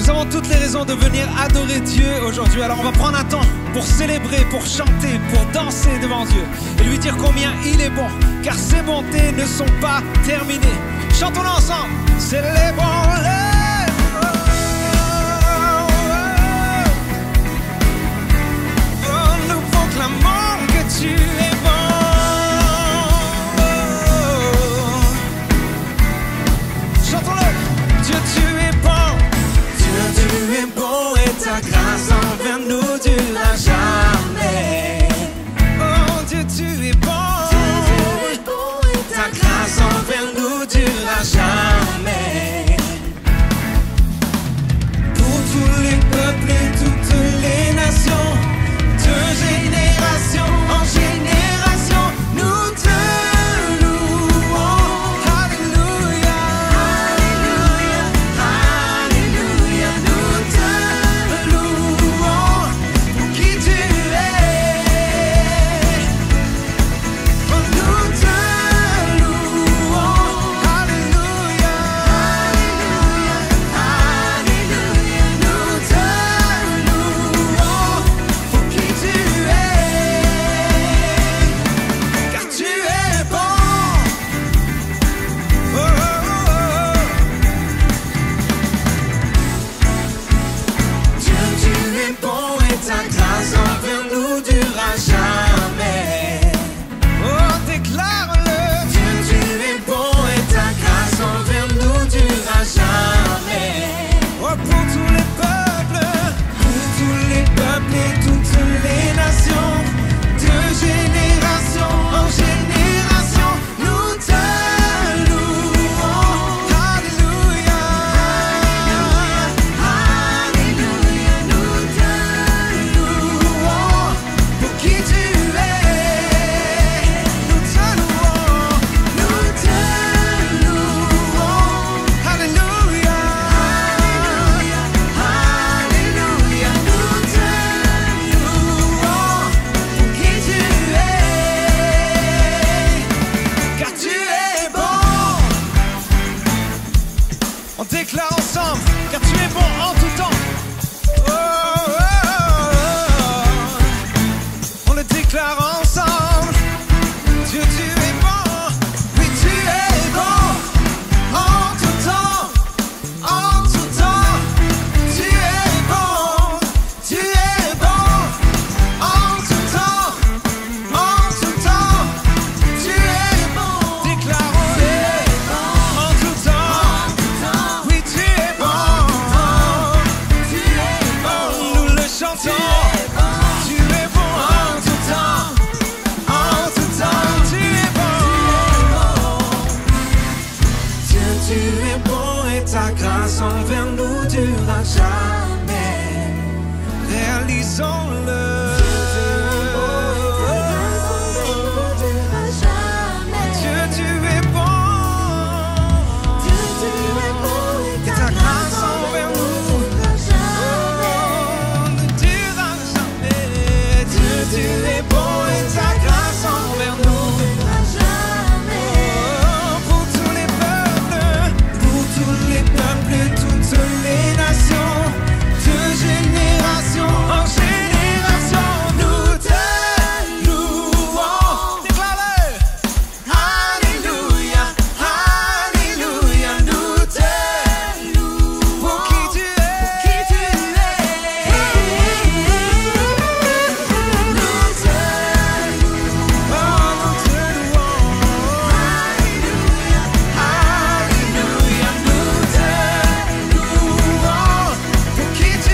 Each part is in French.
Nous avons toutes les raisons de venir adorer Dieu aujourd'hui. Alors on va prendre un temps pour célébrer, pour chanter, pour danser devant Dieu et lui dire combien il est bon, car ses bontés ne sont pas terminées. Chantons-le ensemble. Célébrons-le. Nous proclamons que tu es bon. Chantons-le. Dieu, tu es bon. Dieu, tu es bon et ta grâce envers nous durera jamais. Oh Dieu, tu es bon. Dieu, tu es bon et ta grâce envers nous durera jamais. Pour tous les peuples et toutes les nations, de génération en génération, nous te louons. Alléluia, Alléluia, Alléluia, nous te louons pour qui tu es. Oh, nous te louons. Alléluia, Alléluia, Alléluia, nous te louons pour qui tu es, car tu es bon. Oh, oh, oh, oh. Dieu, tu es bon et ta grâce envers nous durera jamais. Oh, déclare-le. Dieu, tu es bon et ta grâce envers nous durera jamais. Oh, pour tous les peuples et toutes les nations, de génération en génération, nous te louons. Alléluia, Alléluia, nous te louons pour qui tu es. Nous te louons, nous te louons. Alléluia, Alléluia, nous te louons pour qui tu es, car tu es bon. On déclare ensemble, car tu es bon en tout temps. Oh, oh, oh, oh. On le déclare ensemble. Dieu, tu es bon. Oui, tu es bon en tout temps. En tout temps, tu es bon. Tu es bon en tout temps. En tout temps, tu es bon. Déclarons-le. En tout temps, oui, tu es bon. Tu es bon. Nous le chantons. Tu es bon en tout temps. En tout temps, tu es bon. Dieu, tu es bon et ta grâce envers nous durera jamais. Réalisons-le. Dieu, tu es bon. Et ta grâce envers nous ne durera jamais. Dieu, tu es bon et ta grâce envers nous. Oh, pour tous les peuples et toutes les nations, de génération en génération, nous te louons. Déclare-le. Alléluia, Alléluia, nous te louons pour qui tu es. Nous te louons. Oh, nous te louons. Alléluia, Alléluia, nous te louons pour qui tu es.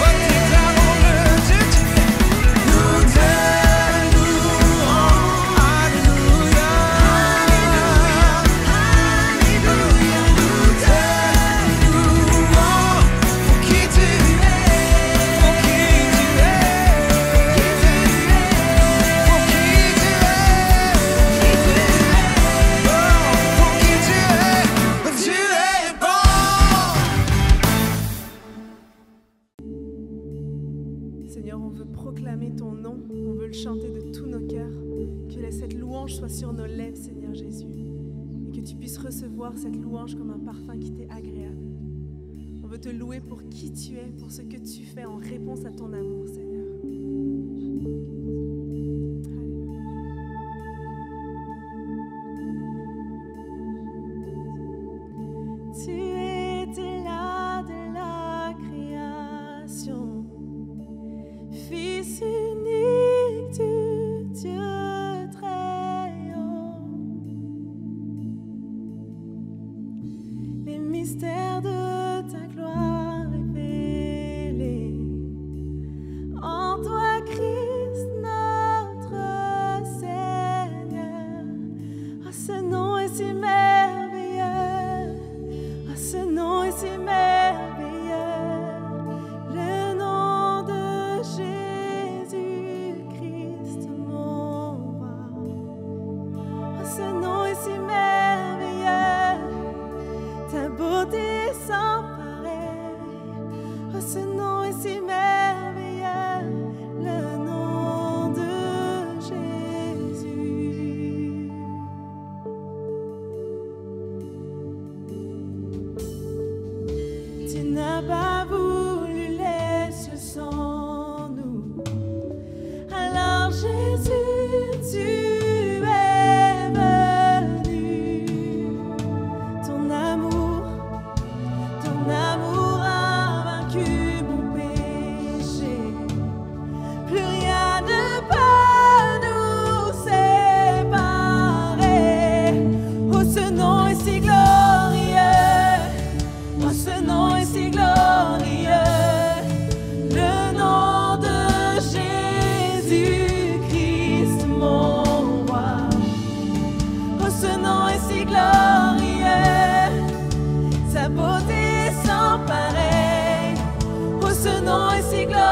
Oh, déclarons-le. Dieu, tu es. Nous te louons. Alléluia, Alléluia, nous te louons pour qui tu es. Pour qui tu es. Pour qui tu es. Oh, pour qui tu es. Tu es bon. Seigneur, on veut proclamer ton nom, on veut le chanter de tous nos cœurs. Que cette louange soit sur nos lèvres, Seigneur Jésus. Et que tu puisses recevoir cette louange comme un parfum qui t'est agréable. On veut te louer pour qui tu es, pour ce que tu fais en réponse à ton amour, Seigneur. Tu étais là de la création, Fils unique du Dieu très haut. Les mystères de ta gloire révélés en toi, Christ notre Seigneur. Ah, ce nom est si merveilleux, ah, ce nom est si merveilleux, le nom de Jésus-Christ mon roi. Ah, ce nom est si merveilleux, ta beauté sans pareil. Oh, ce nom est si merveilleux, le nom de Jésus. Tu n'as pas voulu les cieux sans nous. Alors Jésus, tu es venu. Ton amour a vaincu mon péché. Plus rien ne peut nous séparer. Oh, ce nom est si glorieux. Oh, ce nom est si glorieux. Le nom de Jésus-Christ, mon roi. Oh, ce nom est si glorieux. Sa beauté sans pareil. Oh, ce nom est si glorieux.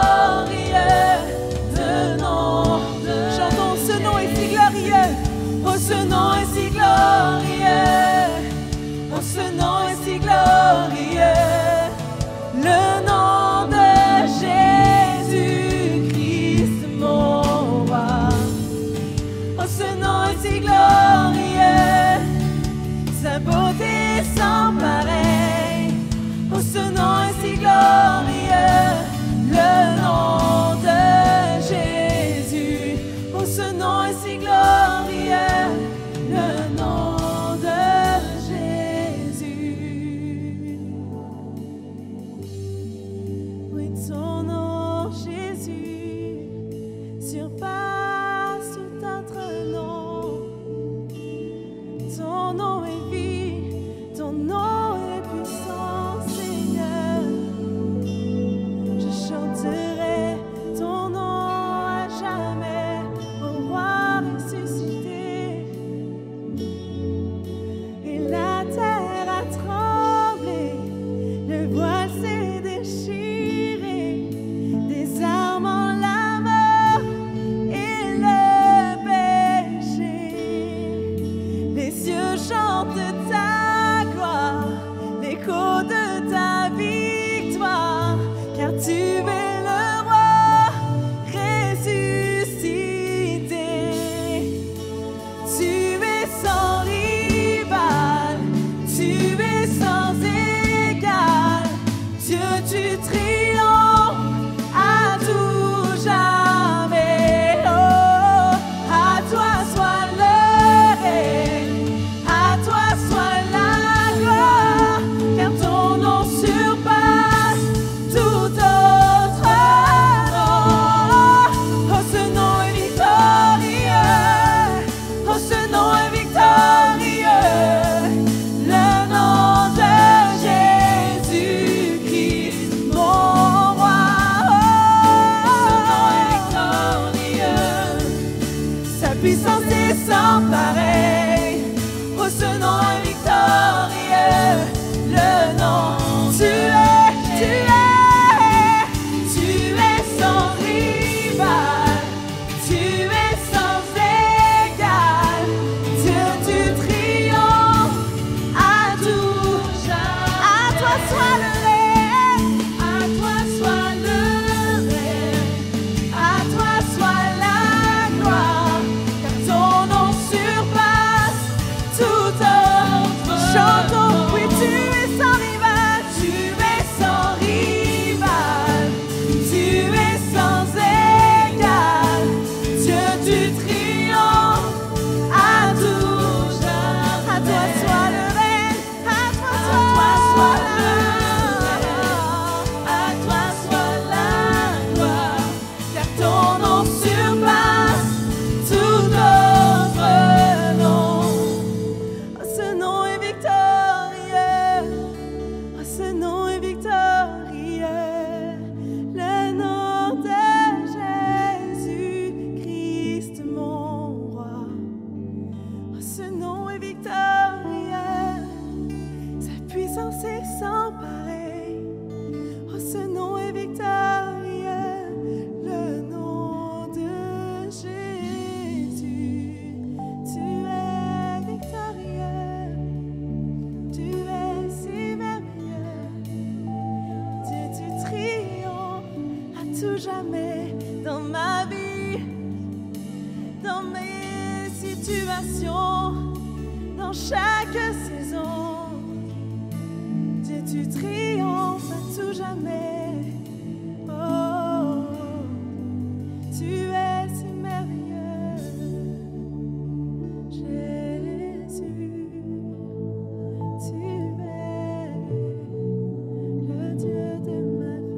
Le nom de chantons, ce nom est si glorieux. Oh, ce nom est si glorieux. Oh, ce nom est si glorieux. Le nom de Jésus-Christ, mon roi. Oh, ce nom est si glorieux. Sa beauté sans pareil. Oh, ce nom est si glorieux. Le nom de Jésus. Oh, ce nom est si glorieux. Le nom de Jésus. Oui, ton nom, Jésus, surpasse tout autre nom. Ton nom est vie, ton nom est puissant, Seigneur. Je chanterai ton nom à jamais, au roi ressuscité. Et la terre a tremblé, le voile s'est déchiré, désarmant la mort et le péché. Les cieux chantent ta gloire, l'écho de ta victoire, car tu es le roi ressuscité. Tu es sans rival, tu es sans égal. Dieu, tu triomphes à tout jamais. Oh, à toi soit le règne, à toi soit la gloire, car ton nom surpasse ce nom est victorieux, le nom de Jésus-Christ, mon roi. Oh, ce nom est victorieux, sa puissance est sans pareil. Oh, ce nom est victorieux, le nom de Jésus. Tu es victorieux, tu es si merveilleux. Dieu, tu triomphes à tout jamais dans ma vie, dans mes situations, dans chaque saison. Dieu, tu triomphes à tout jamais. Oh, tu es si merveilleux, Jésus. Tu es le Dieu de ma vie.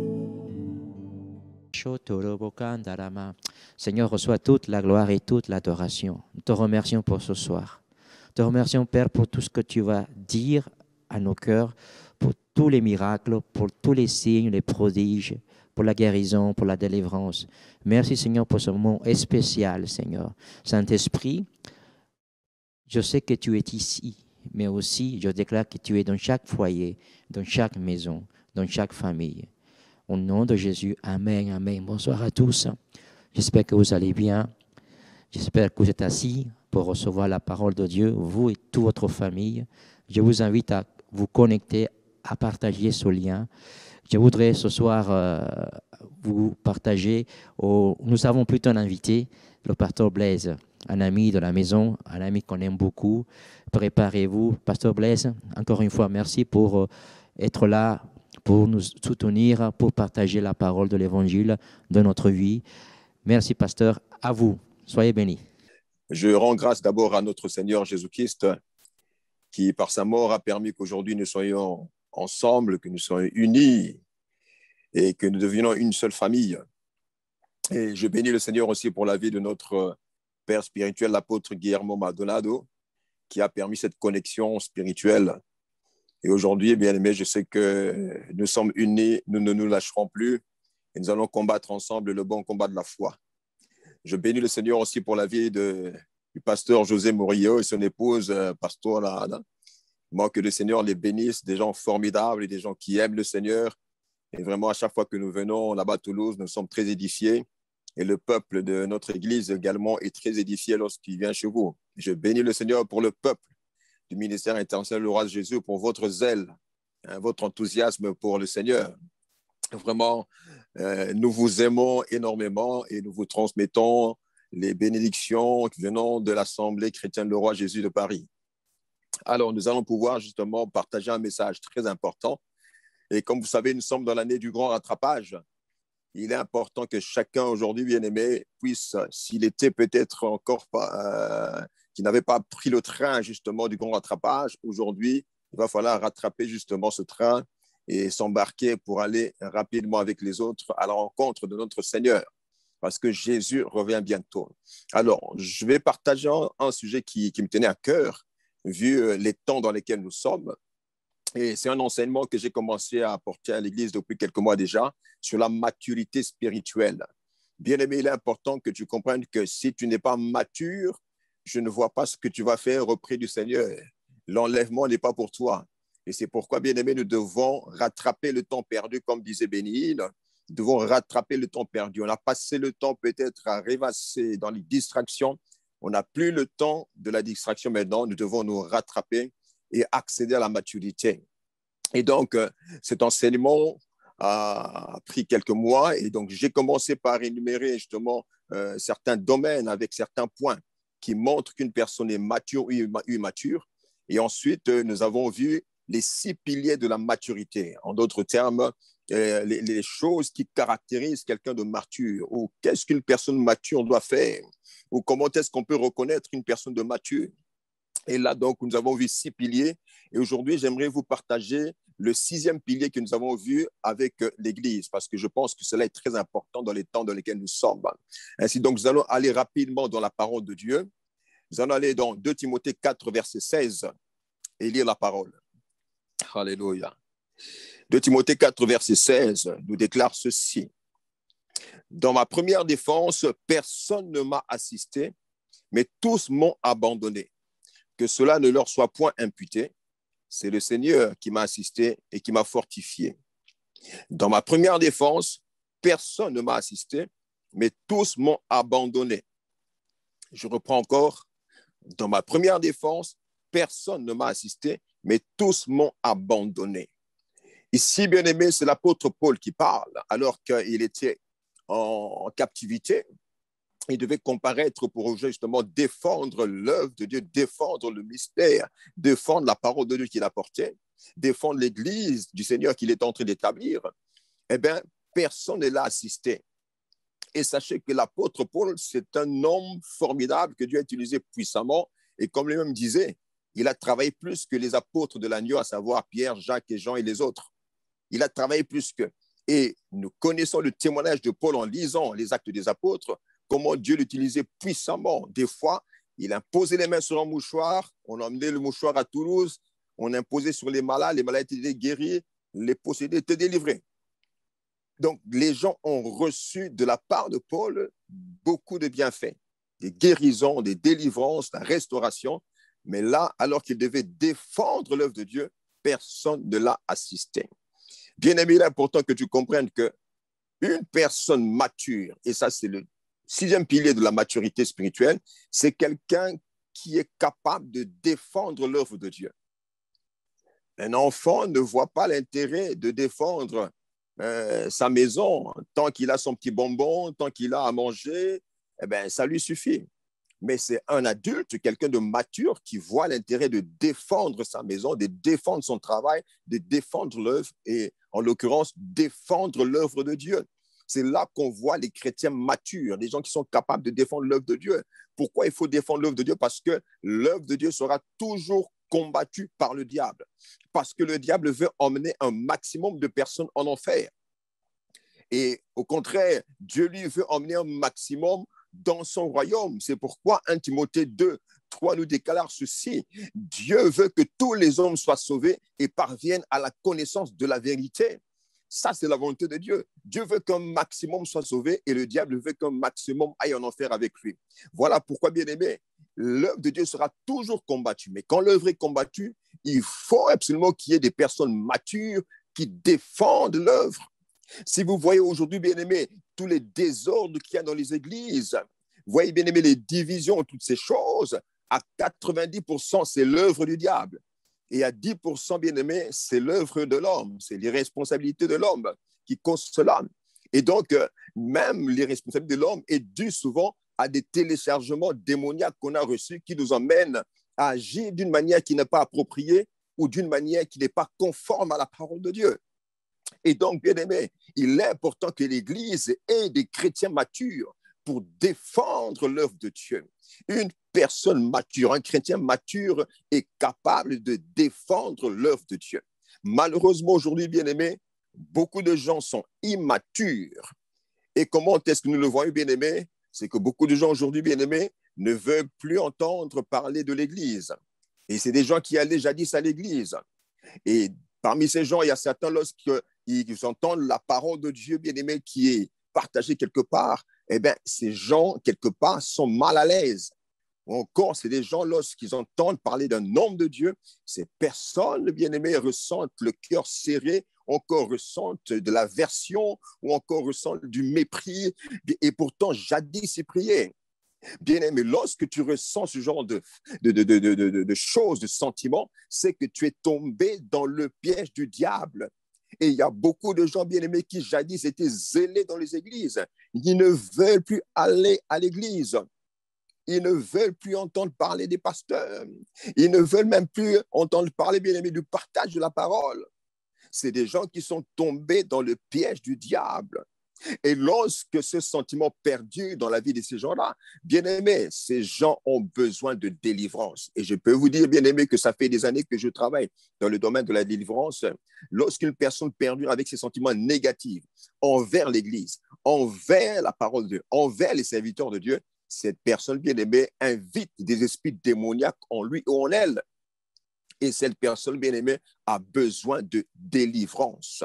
Seigneur, reçois toute la gloire et toute l'adoration. Nous te remercions pour ce soir. Nous te remercions, Père, pour tout ce que tu vas dire à nos cœurs, pour tous les miracles, pour tous les signes, les prodiges, pour la guérison, pour la délivrance. Merci, Seigneur, pour ce moment spécial, Seigneur. Saint-Esprit, je sais que tu es ici, mais aussi je déclare que tu es dans chaque foyer, dans chaque maison, dans chaque famille. Au nom de Jésus, Amen, Amen. Bonsoir à tous. J'espère que vous allez bien. J'espère que vous êtes assis pour recevoir la parole de Dieu, vous et toute votre famille. Je vous invite à vous connecter, à partager ce lien. Je voudrais ce soir vous partager. Nous avons plutôt un invité, le pasteur Blaise, un ami de la maison, un ami qu'on aime beaucoup. Préparez-vous. Pasteur Blaise, encore une fois, merci pour être là, pour nous soutenir, pour partager la parole de l'Évangile de notre vie. Merci, pasteur. À vous. Soyez bénis. Je rends grâce d'abord à notre Seigneur Jésus-Christ qui, par sa mort, a permis qu'aujourd'hui nous soyons ensemble, que nous soyons unis et que nous devenions une seule famille. Et je bénis le Seigneur aussi pour la vie de notre Père spirituel, l'apôtre Guillermo Maldonado, qui a permis cette connexion spirituelle. Et aujourd'hui, bien aimé, je sais que nous sommes unis, nous ne nous lâcherons plus et nous allons combattre ensemble le bon combat de la foi. Je bénis le Seigneur aussi pour la vie du pasteur José Murillo et son épouse, Pastora Ada. Moi, que le Seigneur les bénisse, des gens formidables et des gens qui aiment le Seigneur. Et vraiment, à chaque fois que nous venons là-bas à Toulouse, nous sommes très édifiés. Et le peuple de notre Église également est très édifié lorsqu'il vient chez vous. Je bénis le Seigneur pour le peuple du ministère international du roi de Jésus, pour votre zèle, votre enthousiasme pour le Seigneur. Vraiment, nous vous aimons énormément et nous vous transmettons les bénédictions venant de l'Assemblée chrétienne du roi Jésus de Paris. Alors, nous allons pouvoir justement partager un message très important. Et comme vous savez, nous sommes dans l'année du grand rattrapage. Il est important que chacun aujourd'hui, bien-aimé, puisse, s'il était peut-être encore pas, qui n'avait pas pris le train justement du grand rattrapage, aujourd'hui, il va falloir rattraper justement ce train et s'embarquer pour aller rapidement avec les autres à la rencontre de notre Seigneur, parce que Jésus revient bientôt. Alors, je vais partager un sujet qui me tenait à cœur, vu les temps dans lesquels nous sommes. Et c'est un enseignement que j'ai commencé à apporter à l'Église depuis quelques mois déjà, sur la maturité spirituelle. Bien aimé, il est important que tu comprennes que si tu n'es pas mature, je ne vois pas ce que tu vas faire auprès du Seigneur. L'enlèvement n'est pas pour toi. Et c'est pourquoi, bien aimé, nous devons rattraper le temps perdu, comme disait Béni. Nous devons rattraper le temps perdu. On a passé le temps peut-être à rêvasser dans les distractions. On n'a plus le temps de la distraction maintenant. Nous devons nous rattraper et accéder à la maturité. Et donc, cet enseignement a pris quelques mois. Et donc, j'ai commencé par énumérer justement certains domaines avec certains points qui montrent qu'une personne est mature ou immature. Et ensuite, nous avons vu les 6 piliers de la maturité. En d'autres termes, les choses qui caractérisent quelqu'un de mature, ou qu'est-ce qu'une personne mature doit faire, ou comment est-ce qu'on peut reconnaître une personne de mature. Et là, donc, nous avons vu 6 piliers. Et aujourd'hui, j'aimerais vous partager le 6e pilier que nous avons vu avec l'Église, parce que je pense que cela est très important dans les temps dans lesquels nous sommes. Ainsi, donc, nous allons aller rapidement dans la parole de Dieu. Nous allons aller dans 2 Timothée 4, verset 16, et lire la parole. Alléluia. 2 Timothée 4, verset 16 nous déclare ceci. Dans ma première défense, personne ne m'a assisté, mais tous m'ont abandonné. Que cela ne leur soit point imputé. C'est le Seigneur qui m'a assisté et qui m'a fortifié. Dans ma première défense, personne ne m'a assisté, mais tous m'ont abandonné. Je reprends encore. Dans ma première défense, personne ne m'a assisté, mais tous m'ont abandonné. Ici, bien aimé, c'est l'apôtre Paul qui parle, alors qu'il était en captivité. Il devait comparaître pour justement défendre l'œuvre de Dieu, défendre le mystère, défendre la parole de Dieu qu'il apportait, défendre l'Église du Seigneur qu'il est en train d'établir. Eh bien, personne ne l'a assisté. Et sachez que l'apôtre Paul, c'est un homme formidable que Dieu a utilisé puissamment. Et comme lui-même disait, il a travaillé plus que les apôtres de l'agneau, à savoir Pierre, Jacques et Jean et les autres. Il a travaillé plus qu'eux. Et nous connaissons le témoignage de Paul en lisant les Actes des Apôtres, comment Dieu l'utilisait puissamment. Des fois, il imposait les mains sur un mouchoir, on emmenait le mouchoir à Toulouse, on imposait sur les malades étaient guéris, les possédés étaient délivrés. Donc, les gens ont reçu de la part de Paul beaucoup de bienfaits, des guérisons, des délivrances, la restauration. Mais là, alors qu'il devait défendre l'œuvre de Dieu, personne ne l'a assisté. Bien-aimé, il est important que tu comprennes qu'une personne mature, et ça c'est le 6e pilier de la maturité spirituelle, c'est quelqu'un qui est capable de défendre l'œuvre de Dieu. Un enfant ne voit pas l'intérêt de défendre sa maison tant qu'il a son petit bonbon, tant qu'il a à manger, eh bien, ça lui suffit. Mais c'est un adulte, quelqu'un de mature qui voit l'intérêt de défendre sa maison, de défendre son travail, de défendre l'œuvre et, en l'occurrence, défendre l'œuvre de Dieu. C'est là qu'on voit les chrétiens matures, les gens qui sont capables de défendre l'œuvre de Dieu. Pourquoi il faut défendre l'œuvre de Dieu? Parce que l'œuvre de Dieu sera toujours combattue par le diable. Parce que le diable veut emmener un maximum de personnes en enfer. Et au contraire, Dieu lui veut emmener un maximum dans son royaume. C'est pourquoi 1 Timothée 2, 3 nous déclare ceci. Dieu veut que tous les hommes soient sauvés et parviennent à la connaissance de la vérité. Ça, c'est la volonté de Dieu. Dieu veut qu'un maximum soit sauvé et le diable veut qu'un maximum aille en enfer avec lui. Voilà pourquoi, bien-aimé, l'œuvre de Dieu sera toujours combattue. Mais quand l'œuvre est combattue, il faut absolument qu'il y ait des personnes matures qui défendent l'œuvre. Si vous voyez aujourd'hui, bien-aimé, tous les désordres qu'il y a dans les églises, vous voyez, bien-aimé, les divisions, toutes ces choses, à 90%, c'est l'œuvre du diable. Et à 10%, bien-aimé, c'est l'œuvre de l'homme, c'est l'irresponsabilité de l'homme qui cause cela. Et donc, même l'irresponsabilité de l'homme est due souvent à des téléchargements démoniaques qu'on a reçus qui nous emmènent à agir d'une manière qui n'est pas appropriée ou d'une manière qui n'est pas conforme à la parole de Dieu. Et donc, bien-aimé, il est important que l'Église ait des chrétiens matures pour défendre l'œuvre de Dieu. Une personne mature, un chrétien mature est capable de défendre l'œuvre de Dieu. Malheureusement, aujourd'hui, bien-aimé, beaucoup de gens sont immatures. Et comment est-ce que nous le voyons, bien-aimé? C'est que beaucoup de gens aujourd'hui, bien-aimés, ne veulent plus entendre parler de l'Église. Et c'est des gens qui allaient jadis à l'Église. Et parmi ces gens, il y a certains, lorsqu'ils entendent la parole de Dieu, bien-aimé, qui est partagée quelque part, eh bien, ces gens, quelque part, sont mal à l'aise. Ou encore, c'est des gens, lorsqu'ils entendent parler d'un homme de Dieu, ces personnes, bien-aimées, ressentent le cœur serré, encore ressentent de l'aversion, ou encore ressentent du mépris, et pourtant, jadis, ils priaient. Bien-aimé, lorsque tu ressens ce genre de choses, de sentiments, c'est que tu es tombé dans le piège du diable. Et il y a beaucoup de gens bien-aimés qui jadis étaient zélés dans les églises. Ils ne veulent plus aller à l'église. Ils ne veulent plus entendre parler des pasteurs. Ils ne veulent même plus entendre parler, bien-aimés, du partage de la parole. C'est des gens qui sont tombés dans le piège du diable. Et lorsque ce sentiment perdure dans la vie de ces gens-là, bien-aimés, ces gens ont besoin de délivrance. Et je peux vous dire, bien-aimés, que ça fait des années que je travaille dans le domaine de la délivrance. Lorsqu'une personne perdure avec ses sentiments négatifs envers l'Église, envers la parole de Dieu, envers les serviteurs de Dieu, cette personne, bien-aimée, invite des esprits démoniaques en lui ou en elle. Et cette personne, bien-aimé, a besoin de délivrance.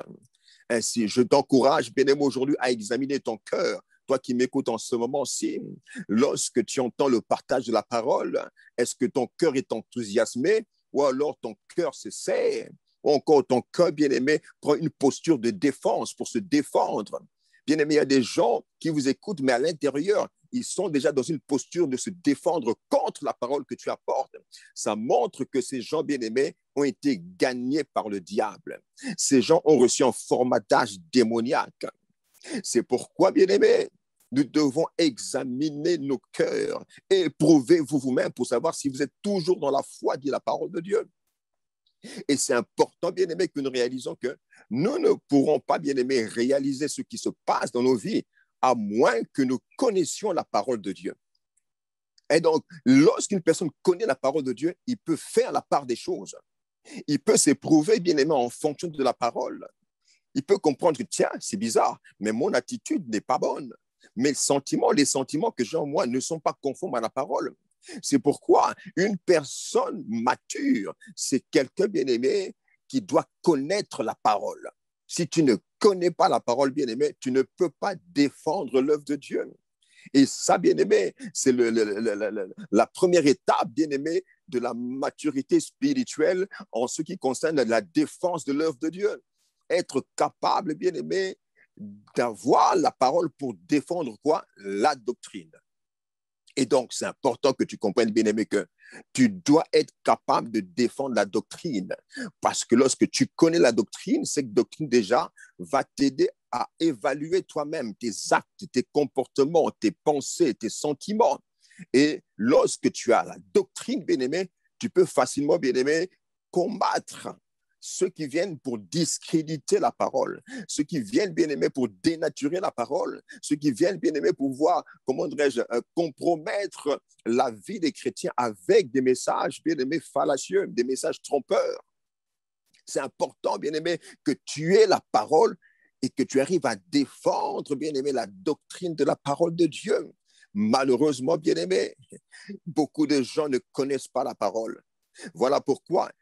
Ainsi, je t'encourage, bien-aimé, aujourd'hui à examiner ton cœur. Toi qui m'écoutes en ce moment-ci, lorsque tu entends le partage de la parole, est-ce que ton cœur est enthousiasmé ou alors ton cœur se serre? Ou encore ton cœur, bien-aimé, prend une posture de défense pour se défendre. Bien-aimé, il y a des gens qui vous écoutent, mais à l'intérieur, ils sont déjà dans une posture de se défendre contre la parole que tu apportes. Ça montre que ces gens, bien-aimés, ont été gagnés par le diable. Ces gens ont reçu un formatage démoniaque. C'est pourquoi, bien-aimés, nous devons examiner nos cœurs et éprouvez-vous vous-même pour savoir si vous êtes toujours dans la foi, dit la parole de Dieu. Et c'est important, bien-aimés, que nous réalisons que nous ne pourrons pas, bien-aimés, réaliser ce qui se passe dans nos vies à moins que nous connaissions la parole de Dieu. Et donc, lorsqu'une personne connaît la parole de Dieu, il peut faire la part des choses. Il peut s'éprouver, bien-aimé, en fonction de la parole. Il peut comprendre que, tiens, c'est bizarre, mais mon attitude n'est pas bonne. Mais les sentiments que j'ai en moi ne sont pas conformes à la parole. C'est pourquoi une personne mature, c'est quelqu'un, bien-aimé, qui doit connaître la parole. Si tu ne connais pas la parole, bien-aimé, tu ne peux pas défendre l'œuvre de Dieu. Et ça, bien-aimé, c'est la première étape, bien-aimé, de la maturité spirituelle en ce qui concerne la défense de l'œuvre de Dieu. Être capable, bien-aimé, d'avoir la parole pour défendre quoi? La doctrine. Et donc, c'est important que tu comprennes, bien-aimé, que tu dois être capable de défendre la doctrine. Parce que lorsque tu connais la doctrine, cette doctrine déjà va t'aider à évaluer toi-même tes actes, tes comportements, tes pensées, tes sentiments. Et lorsque tu as la doctrine, bien-aimé, tu peux facilement, bien-aimé, combattre ceux qui viennent pour discréditer la parole, ceux qui viennent, bien-aimés, pour dénaturer la parole, ceux qui viennent, bien-aimés, pour voir, comment dirais-je, compromettre la vie des chrétiens avec des messages, bien-aimés, fallacieux, des messages trompeurs. C'est important, bien-aimé, que tu aies la parole et que tu arrives à défendre, bien-aimé, la doctrine de la parole de Dieu. Malheureusement, bien-aimé, beaucoup de gens ne connaissent pas la parole. Voilà pourquoi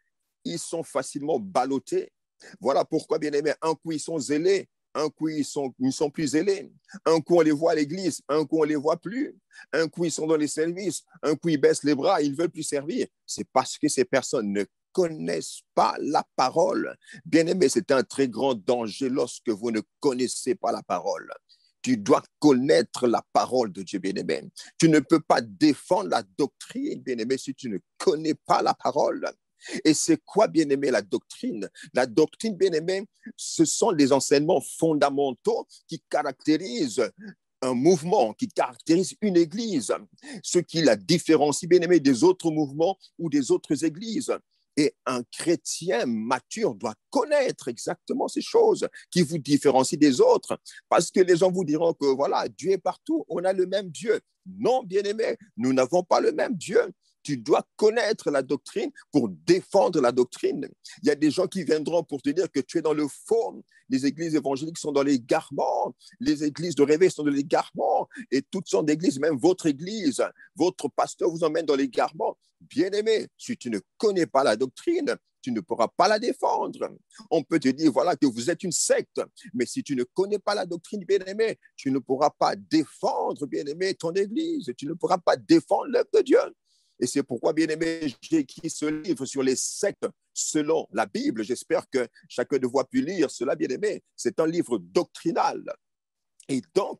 ils sont facilement ballottés. Voilà pourquoi, bien-aimés, un coup, ils sont zélés, un coup, ils sont plus zélés. Un coup, on les voit à l'église, un coup, on ne les voit plus. Un coup, ils sont dans les services, un coup, ils baissent les bras, ils ne veulent plus servir. C'est parce que ces personnes ne connaissent pas la parole. Bien-aimés, c'est un très grand danger lorsque vous ne connaissez pas la parole. Tu dois connaître la parole de Dieu, bien-aimé. Tu ne peux pas défendre la doctrine, bien-aimé, si tu ne connais pas la parole. Et c'est quoi, bien-aimé, la doctrine? La doctrine, bien-aimé, ce sont des enseignements fondamentaux qui caractérisent un mouvement, qui caractérise une église, ce qui la différencie, bien-aimé, des autres mouvements ou des autres églises. Et un chrétien mature doit connaître exactement ces choses qui vous différencient des autres. Parce que les gens vous diront que voilà, Dieu est partout, on a le même Dieu. Non, bien-aimé, nous n'avons pas le même Dieu. Tu dois connaître la doctrine pour défendre la doctrine. Il y a des gens qui viendront pour te dire que tu es dans le faux. Les églises évangéliques sont dans l'égarement. Les églises de réveil sont dans l'égarement. Et toutes sortes d'églises, même votre église, votre pasteur vous emmène dans l'égarement. Bien-aimé, si tu ne connais pas la doctrine, tu ne pourras pas la défendre. On peut te dire, voilà, que vous êtes une secte, mais si tu ne connais pas la doctrine, bien-aimé, tu ne pourras pas défendre, bien-aimé, ton église. Tu ne pourras pas défendre l'œuvre de Dieu. Et c'est pourquoi, bien-aimé, j'ai écrit ce livre sur les sectes selon la Bible. J'espère que chacun de vous a pu lire cela, bien-aimé. C'est un livre doctrinal. Et donc,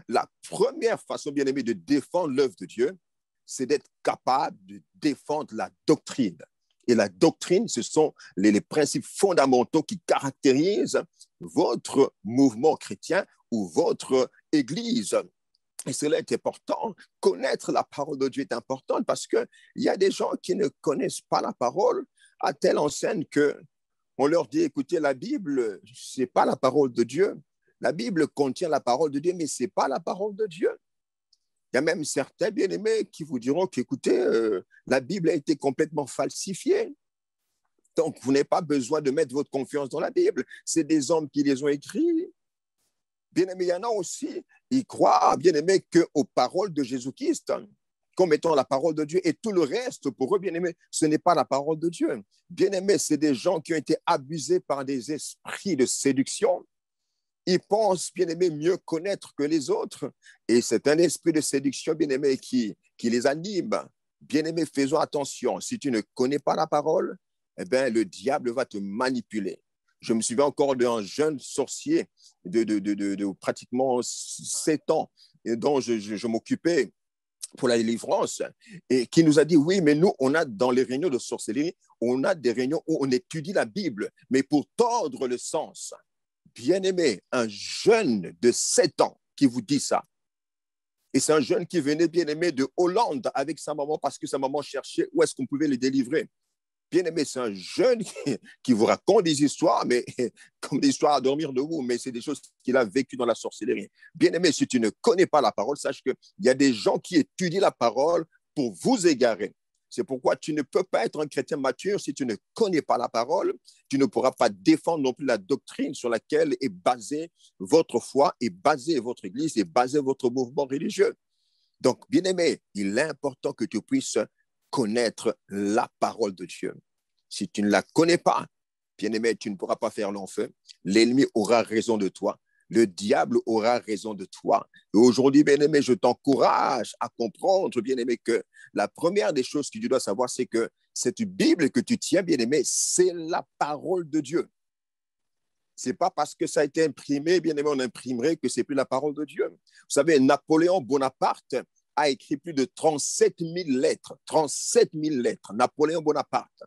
la première façon, bien-aimé, de défendre l'œuvre de Dieu, c'est d'être capable de défendre la doctrine. Et la doctrine, ce sont les principes fondamentaux qui caractérisent votre mouvement chrétien ou votre église. Et cela est important. Connaître la parole de Dieu est important parce qu'il y a des gens qui ne connaissent pas la parole à telle enseigne qu'on leur dit, écoutez, la Bible, ce n'est pas la parole de Dieu. La Bible contient la parole de Dieu, mais ce n'est pas la parole de Dieu. Il y a même certains bien-aimés qui vous diront qu'écoutez, la Bible a été complètement falsifiée. Donc, vous n'avez pas besoin de mettre votre confiance dans la Bible. C'est des hommes qui les ont écrits. Bien-aimé, il y en a aussi, ils croient, bien-aimé, qu'aux paroles de Jésus-Christ. comme étant la parole de Dieu. Et tout le reste, pour eux, bien-aimés, ce n'est pas la parole de Dieu. Bien-aimés, c'est des gens qui ont été abusés par des esprits de séduction. Ils pensent, bien-aimés, mieux connaître que les autres. Et c'est un esprit de séduction, bien-aimés, qui les anime. Bien-aimés, faisons attention. Si tu ne connais pas la parole, eh bien, le diable va te manipuler. Je me souviens encore d'un jeune sorcier de pratiquement 7 ans dont je m'occupais pour la délivrance et qui nous a dit, oui, mais nous, on a dans les réunions de sorcellerie, on a des réunions où on étudie la Bible, mais pour tordre le sens. Bien-aimé, un jeune de 7 ans qui vous dit ça, et c'est un jeune qui venait, bien-aimé, de Hollande avec sa maman parce que sa maman cherchait où est-ce qu'on pouvait le délivrer. Bien-aimé, c'est un jeune qui vous raconte des histoires, mais comme des histoires à dormir debout, mais c'est des choses qu'il a vécues dans la sorcellerie. Bien-aimé, si tu ne connais pas la parole, sache qu'il y a des gens qui étudient la parole pour vous égarer. C'est pourquoi tu ne peux pas être un chrétien mature si tu ne connais pas la parole. Tu ne pourras pas défendre non plus la doctrine sur laquelle est basée votre foi, est basée votre église, est basé votre mouvement religieux. Donc, bien-aimé, il est important que tu puisses connaître la parole de Dieu. Si tu ne la connais pas, bien-aimé, tu ne pourras pas faire long feu. L'ennemi aura raison de toi. Le diable aura raison de toi. Et aujourd'hui, bien-aimé, je t'encourage à comprendre, bien-aimé, que la première des choses que tu dois savoir, c'est que cette Bible que tu tiens, bien-aimé, c'est la parole de Dieu. Ce n'est pas parce que ça a été imprimé, bien-aimé, on imprimerait que ce n'est plus la parole de Dieu. Vous savez, Napoléon Bonaparte a écrit plus de 37 000 lettres. 37 000 lettres, Napoléon Bonaparte.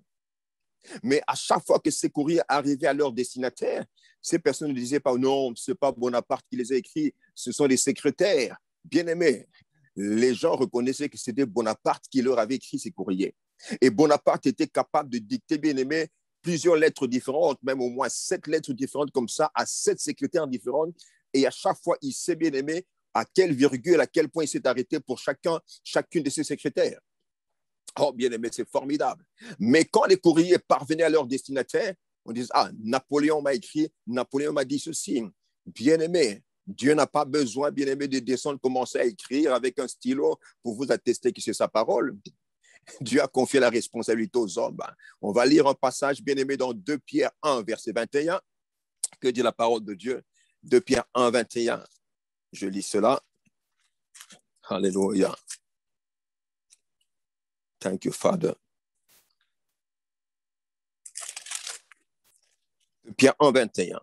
Mais à chaque fois que ces courriers arrivaient à leur destinataire, ces personnes ne disaient pas, non, ce n'est pas Bonaparte qui les a écrits, ce sont les secrétaires. Bien-aimés, les gens reconnaissaient que c'était Bonaparte qui leur avait écrit ces courriers. Et Bonaparte était capable de dicter, bien-aimés, plusieurs lettres différentes, même au moins 7 lettres différentes comme ça, à 7 secrétaires différentes. Et à chaque fois, il sait, bien-aimé, à quelle virgule, à quel point il s'est arrêté pour chacune de ses secrétaires. Oh, bien-aimé, c'est formidable. Mais quand les courriers parvenaient à leur destinataire, on disait, ah, Napoléon m'a écrit, Napoléon m'a dit ceci. Bien-aimé, Dieu n'a pas besoin, bien-aimé, de descendre, commencer à écrire avec un stylo pour vous attester que c'est sa parole. Dieu a confié la responsabilité aux hommes. On va lire un passage, bien-aimé, dans 2 Pierre 1, verset 21. Que dit la parole de Dieu? 2 Pierre 1, 21. Je lis cela. Alléluia. Thank you, Father. Pierre 1, 21.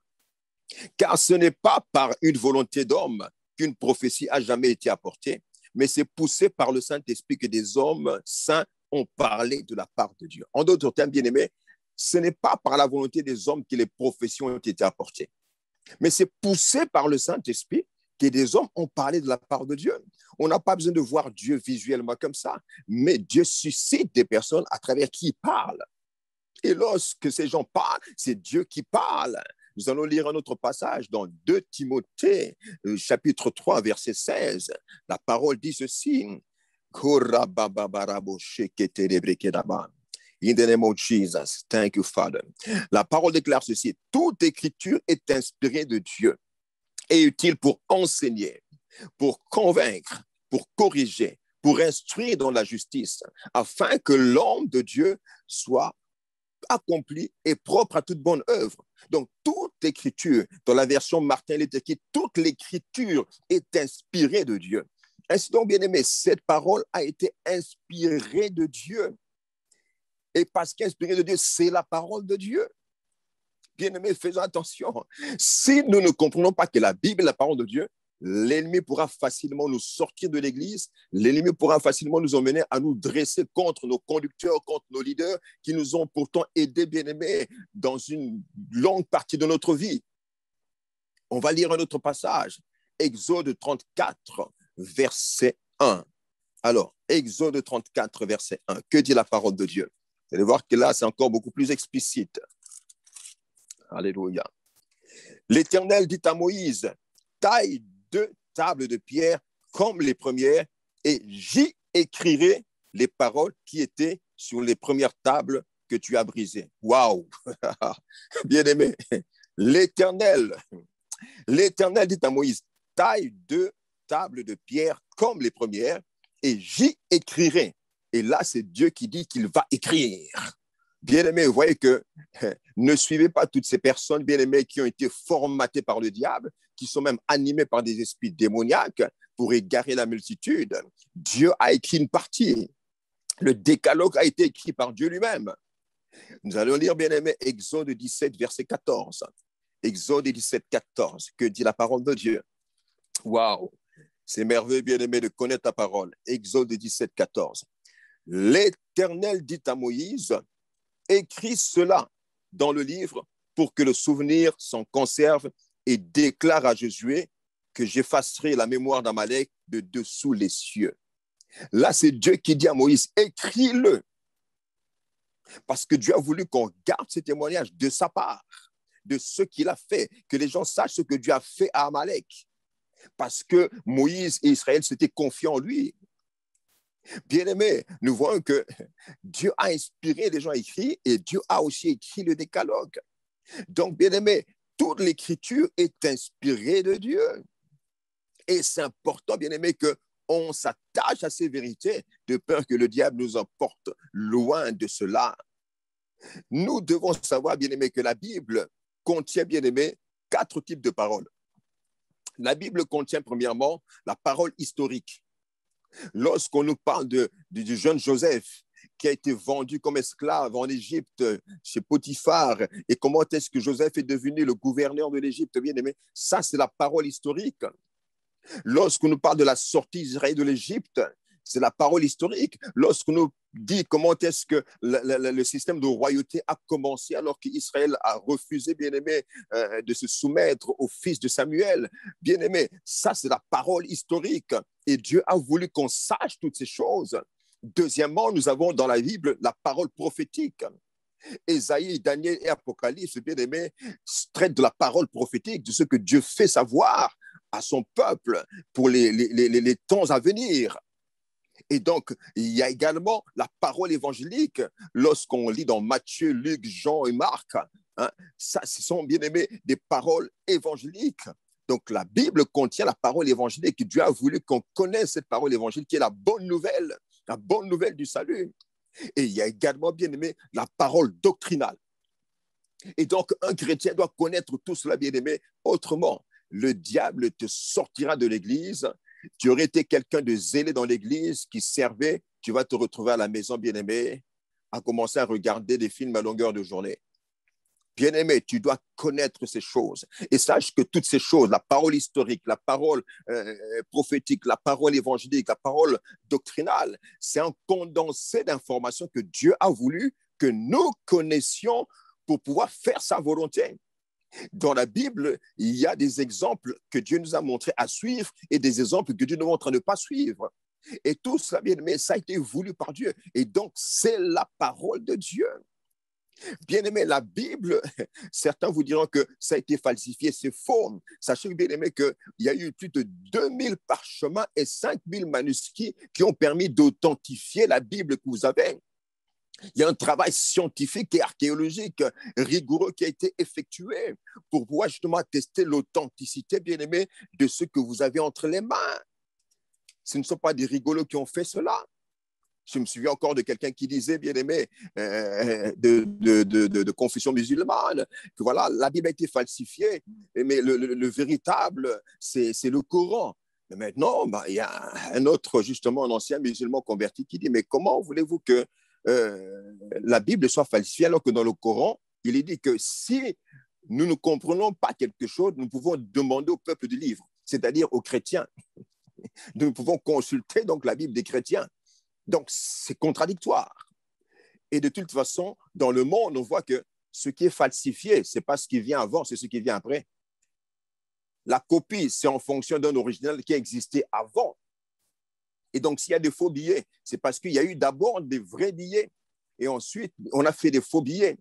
Car ce n'est pas par une volonté d'homme qu'une prophétie a jamais été apportée, mais c'est poussé par le Saint-Esprit que des hommes saints ont parlé de la part de Dieu. En d'autres termes, bien-aimés, ce n'est pas par la volonté des hommes que les prophéties ont été apportées, mais c'est poussé par le Saint-Esprit que des hommes ont parlé de la part de Dieu. On n'a pas besoin de voir Dieu visuellement comme ça, mais Dieu suscite des personnes à travers qui il parle. Et lorsque ces gens parlent, c'est Dieu qui parle. Nous allons lire un autre passage dans 2 Timothée, chapitre 3, verset 16. La parole dit ceci. In the name of Jesus, thank you, Father. La parole déclare ceci. Toute écriture est inspirée de Dieu et utile pour enseigner, pour convaincre, pour corriger, pour instruire dans la justice, afin que l'homme de Dieu soit accompli et propre à toute bonne œuvre. Donc, toute écriture, dans la version Martin, il est écrit, toute l'écriture est inspirée de Dieu. Ainsi donc, bien-aimé, cette parole a été inspirée de Dieu. Et parce qu'inspirée de Dieu, c'est la parole de Dieu. Bien-aimés, faisons attention. Si nous ne comprenons pas que la Bible est la parole de Dieu, l'ennemi pourra facilement nous sortir de l'Église. L'ennemi pourra facilement nous emmener à nous dresser contre nos conducteurs, contre nos leaders qui nous ont pourtant aidés, bien-aimés, dans une longue partie de notre vie. On va lire un autre passage. Exode 34, verset 1. Alors, Exode 34, verset 1. Que dit la parole de Dieu? Vous allez voir que là, c'est encore beaucoup plus explicite. Alléluia. L'Éternel dit à Moïse, taille 2 tables de pierre comme les premières et j'y écrirai les paroles qui étaient sur les premières tables que tu as brisées. Waouh! Bien-aimé, l'Éternel dit à Moïse, taille 2 tables de pierre comme les premières et j'y écrirai. Et là, c'est Dieu qui dit qu'il va écrire. Bien-aimés, vous voyez que ne suivez pas toutes ces personnes, bien-aimés, qui ont été formatées par le diable, qui sont même animées par des esprits démoniaques pour égarer la multitude. Dieu a écrit une partie. Le décalogue a été écrit par Dieu lui-même. Nous allons lire, bien-aimés, Exode 17, verset 14. Exode 17, 14. Que dit la parole de Dieu? Waouh! C'est merveilleux, bien-aimé, de connaître ta parole. Exode 17, 14. L'Éternel dit à Moïse, écris cela dans le livre pour que le souvenir s'en conserve et déclare à Josué que j'effacerai la mémoire d'Amalek de dessous les cieux. Là, c'est Dieu qui dit à Moïse, écris-le. Parce que Dieu a voulu qu'on garde ce témoignage de sa part, de ce qu'il a fait, que les gens sachent ce que Dieu a fait à Amalek. Parce que Moïse et Israël s'étaient confiés en lui. Bien-aimés, nous voyons que Dieu a inspiré les gens à écrire et Dieu a aussi écrit le décalogue. Donc, bien-aimés, toute l'écriture est inspirée de Dieu. Et c'est important, bien-aimés, qu'on s'attache à ces vérités de peur que le diable nous emporte loin de cela. Nous devons savoir, bien-aimés, que la Bible contient, bien-aimés, 4 types de paroles. La Bible contient premièrement la parole historique. Lorsqu'on nous parle du jeune Joseph qui a été vendu comme esclave en Égypte chez Potiphar et comment est-ce que Joseph est devenu le gouverneur de l'Égypte, bien aimé, ça c'est la parole historique. Lorsqu'on nous parle de la sortie d'Israël de l'Égypte, c'est la parole historique. Lorsqu'on nous dit comment est-ce que le système de royauté a commencé alors qu'Israël a refusé, bien aimé, de se soumettre au fils de Samuel. Bien aimé, ça c'est la parole historique. Et Dieu a voulu qu'on sache toutes ces choses. Deuxièmement, nous avons dans la Bible la parole prophétique. Ésaïe, Daniel et Apocalypse, bien aimé, traitent de la parole prophétique, de ce que Dieu fait savoir à son peuple pour les temps à venir. Et donc, il y a également la parole évangélique. Lorsqu'on lit dans Matthieu, Luc, Jean et Marc, hein, ça, ce sont, bien aimés, des paroles évangéliques. Donc, la Bible contient la parole évangélique. Dieu a voulu qu'on connaisse cette parole évangélique qui est la bonne nouvelle du salut. Et il y a également, bien aimé, la parole doctrinale. Et donc, un chrétien doit connaître tout cela, bien aimé. Autrement, le diable te sortira de l'église. Tu aurais été quelqu'un de zélé dans l'église qui servait, tu vas te retrouver à la maison, bien-aimé, à commencer à regarder des films à longueur de journée. Bien-aimé, tu dois connaître ces choses. Et sache que toutes ces choses, la parole historique, la parole prophétique, la parole évangélique, la parole doctrinale, c'est un condensé d'informations que Dieu a voulu que nous connaissions pour pouvoir faire sa volonté. Dans la Bible, il y a des exemples que Dieu nous a montrés à suivre et des exemples que Dieu nous montre à ne pas suivre. Et tout cela, bien aimé, ça a été voulu par Dieu. Et donc, c'est la parole de Dieu. Bien aimé, la Bible, certains vous diront que ça a été falsifié, c'est faux. Sachez, bien aimé, qu'il y a eu plus de 2000 parchemins et 5000 manuscrits qui ont permis d'authentifier la Bible que vous avez. Il y a un travail scientifique et archéologique rigoureux qui a été effectué pour pouvoir justement attester l'authenticité, bien aimé, de ce que vous avez entre les mains. Ce ne sont pas des rigolos qui ont fait cela. Je me souviens encore de quelqu'un qui disait, bien aimé, de confession musulmane, que voilà, la Bible a été falsifiée, mais le véritable, c'est le Coran. Mais maintenant, il y a un autre, justement, un ancien musulman converti qui dit, mais comment voulez-vous que la Bible soit falsifiée alors que dans le Coran, il est dit que si nous ne comprenons pas quelque chose, nous pouvons demander au peuple du livre, c'est-à-dire aux chrétiens. Nous pouvons consulter donc la Bible des chrétiens. Donc, c'est contradictoire. Et de toute façon, dans le monde, on voit que ce qui est falsifié, ce n'est pas ce qui vient avant, c'est ce qui vient après. La copie, c'est en fonction d'un original qui existait avant. Et donc, s'il y a des faux billets, c'est parce qu'il y a eu d'abord des vrais billets et ensuite, on a fait des faux billets.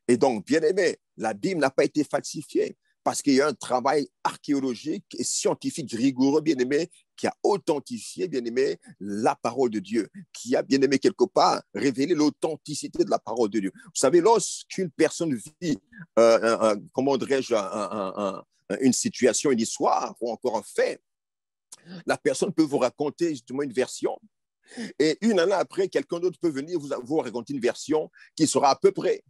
Et donc, bien aimé, la Bible n'a pas été falsifiée parce qu'il y a un travail archéologique et scientifique rigoureux, bien aimé, qui a authentifié, bien aimé, la parole de Dieu, qui a, bien aimé, quelque part, révélé l'authenticité de la parole de Dieu. Vous savez, lorsqu'une personne vit, comment dirais-je, une situation, une histoire ou encore un fait, la personne peut vous raconter justement une version Et une année après, quelqu'un d'autre peut venir vous raconter une version qui sera à peu près.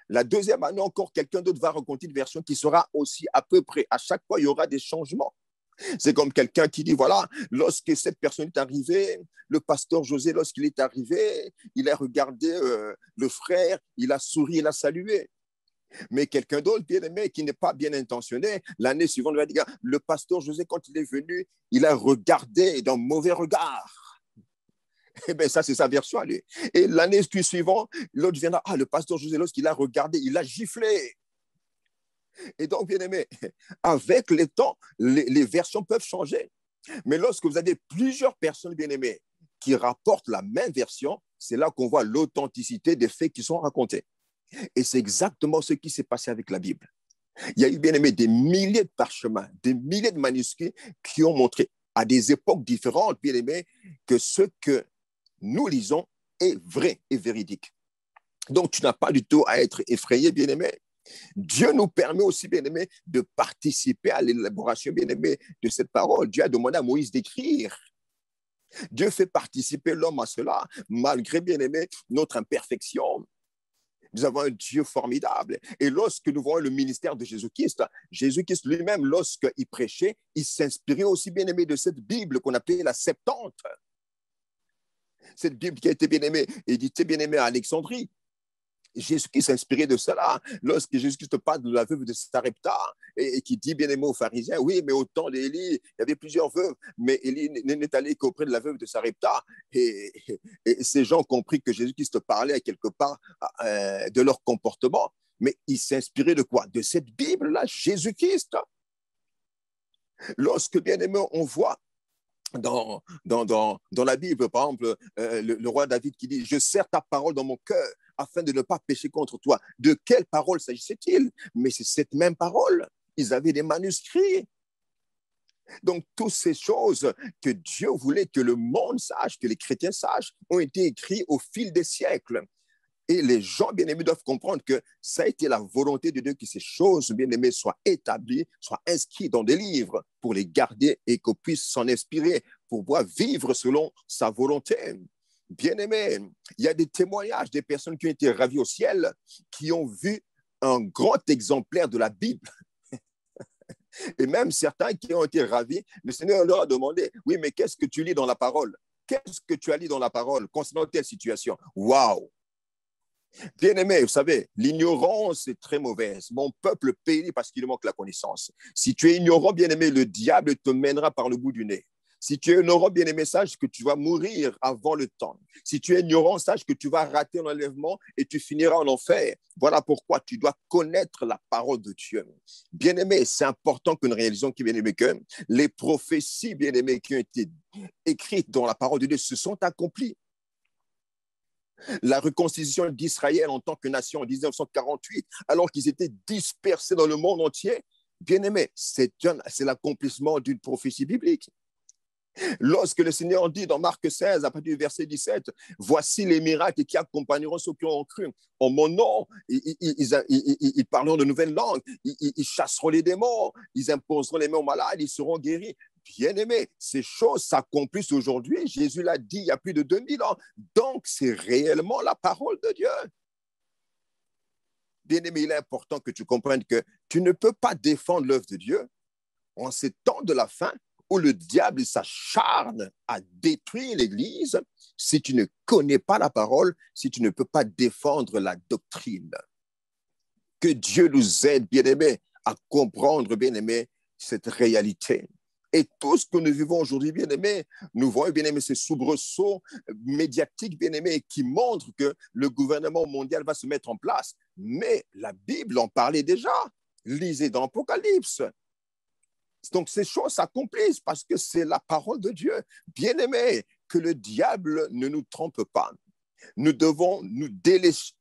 La deuxième année encore, quelqu'un d'autre va raconter une version qui sera aussi à peu près. À chaque fois, il y aura des changements. C'est comme quelqu'un qui dit, voilà, lorsque cette personne est arrivée, le pasteur José, lorsqu'il est arrivé, il a regardé le frère, il a souri, il a salué. Mais quelqu'un d'autre, bien aimé, qui n'est pas bien intentionné, l'année suivante, va dire, le pasteur José, quand il est venu, il a regardé d'un mauvais regard. Eh bien, ça, c'est sa version à lui. Et l'année suivante, l'autre viendra, ah, le pasteur José, lorsqu'il a regardé, il a giflé. Et donc, bien aimé, avec le temps, les versions peuvent changer. Mais lorsque vous avez plusieurs personnes, bien aimées, qui rapportent la même version, c'est là qu'on voit l'authenticité des faits qui sont racontés. Et c'est exactement ce qui s'est passé avec la Bible. Il y a eu, bien aimé, des milliers de parchemins, des milliers de manuscrits qui ont montré à des époques différentes, bien aimé, que ce que nous lisons est vrai et véridique. Donc, tu n'as pas du tout à être effrayé, bien aimé. Dieu nous permet aussi, bien aimé, de participer à l'élaboration, bien aimé, de cette parole. Dieu a demandé à Moïse d'écrire. Dieu fait participer l'homme à cela, malgré, bien aimé, notre imperfection. Nous avons un Dieu formidable. Et lorsque nous voyons le ministère de Jésus-Christ, Jésus-Christ lui-même, lorsqu'il prêchait, il s'inspirait aussi, bien aimé, de cette Bible qu'on appelait la Septante. Cette Bible qui a été, bien aimée, éditée, bien aimé, à Alexandrie. Jésus-Christ s'inspirait de cela. Lorsque Jésus-Christ parle de la veuve de Sarepta et qui dit, bien aimé aux pharisiens, oui, mais au temps d'Élie, il y avait plusieurs veuves, mais Élie n'est allé qu'auprès de la veuve de Sarepta. Et ces gens ont compris que Jésus-Christ parlait quelque part de leur comportement. Mais il s'inspirait de quoi? De cette Bible-là, Jésus-Christ. Lorsque, bien aimé, on voit dans la Bible, par exemple, le roi David qui dit « Je serre ta parole dans mon cœur afin de ne pas pécher contre toi ». De quelle parole s'agissait-il? Mais c'est cette même parole. Ils avaient des manuscrits. Donc, toutes ces choses que Dieu voulait que le monde sache, que les chrétiens sachent, ont été écrites au fil des siècles. Et les gens bien-aimés doivent comprendre que ça a été la volonté de Dieu que ces choses bien-aimées soient établies, soient inscrites dans des livres pour les garder et qu'on puisse s'en inspirer pour pouvoir vivre selon sa volonté. Bien-aimés, il y a des témoignages des personnes qui ont été ravies au ciel, qui ont vu un grand exemplaire de la Bible. Et même certains qui ont été ravis, le Seigneur leur a demandé, oui, mais qu'est-ce que tu lis dans la parole? Qu'est-ce que tu as lu dans la parole concernant telle situation? Waouh! Bien-aimé, vous savez, l'ignorance est très mauvaise. Mon peuple périt parce qu'il manque la connaissance. Si tu es ignorant, bien-aimé, le diable te mènera par le bout du nez. Si tu es ignorant, bien-aimé, sache que tu vas mourir avant le temps. Si tu es ignorant, sache que tu vas rater un enlèvement et tu finiras en enfer. Voilà pourquoi tu dois connaître la parole de Dieu. Bien-aimé, c'est important que nous réalisons bien-aimé, que les prophéties, bien-aimé, qui ont été écrites dans la parole de Dieu se sont accomplies. La reconstitution d'Israël en tant que nation en 1948, alors qu'ils étaient dispersés dans le monde entier, bien aimé, c'est l'accomplissement d'une prophétie biblique. Lorsque le Seigneur dit dans Marc 16, à partir du verset 17, « Voici les miracles qui accompagneront ceux qui ont cru. En mon nom, ils parleront de nouvelles langues, ils chasseront les démons, ils imposeront les mains aux malades, ils seront guéris. » Bien-aimé, ces choses s'accomplissent aujourd'hui. Jésus l'a dit il y a plus de 2000 ans. Donc, c'est réellement la parole de Dieu. Bien-aimé, il est important que tu comprennes que tu ne peux pas défendre l'œuvre de Dieu en ces temps de la fin où le diable s'acharne à détruire l'Église si tu ne connais pas la parole, si tu ne peux pas défendre la doctrine. Que Dieu nous aide, bien-aimé, à comprendre, bien-aimé, cette réalité. Et tout ce que nous vivons aujourd'hui, bien-aimés, nous voyons, bien-aimés, ces soubresauts médiatiques, bien-aimés, qui montrent que le gouvernement mondial va se mettre en place. Mais la Bible en parlait déjà. Lisez dans l'Apocalypse. Donc, ces choses s'accomplissent parce que c'est la parole de Dieu. Bien-aimés, que le diable ne nous trompe pas. Nous devons nous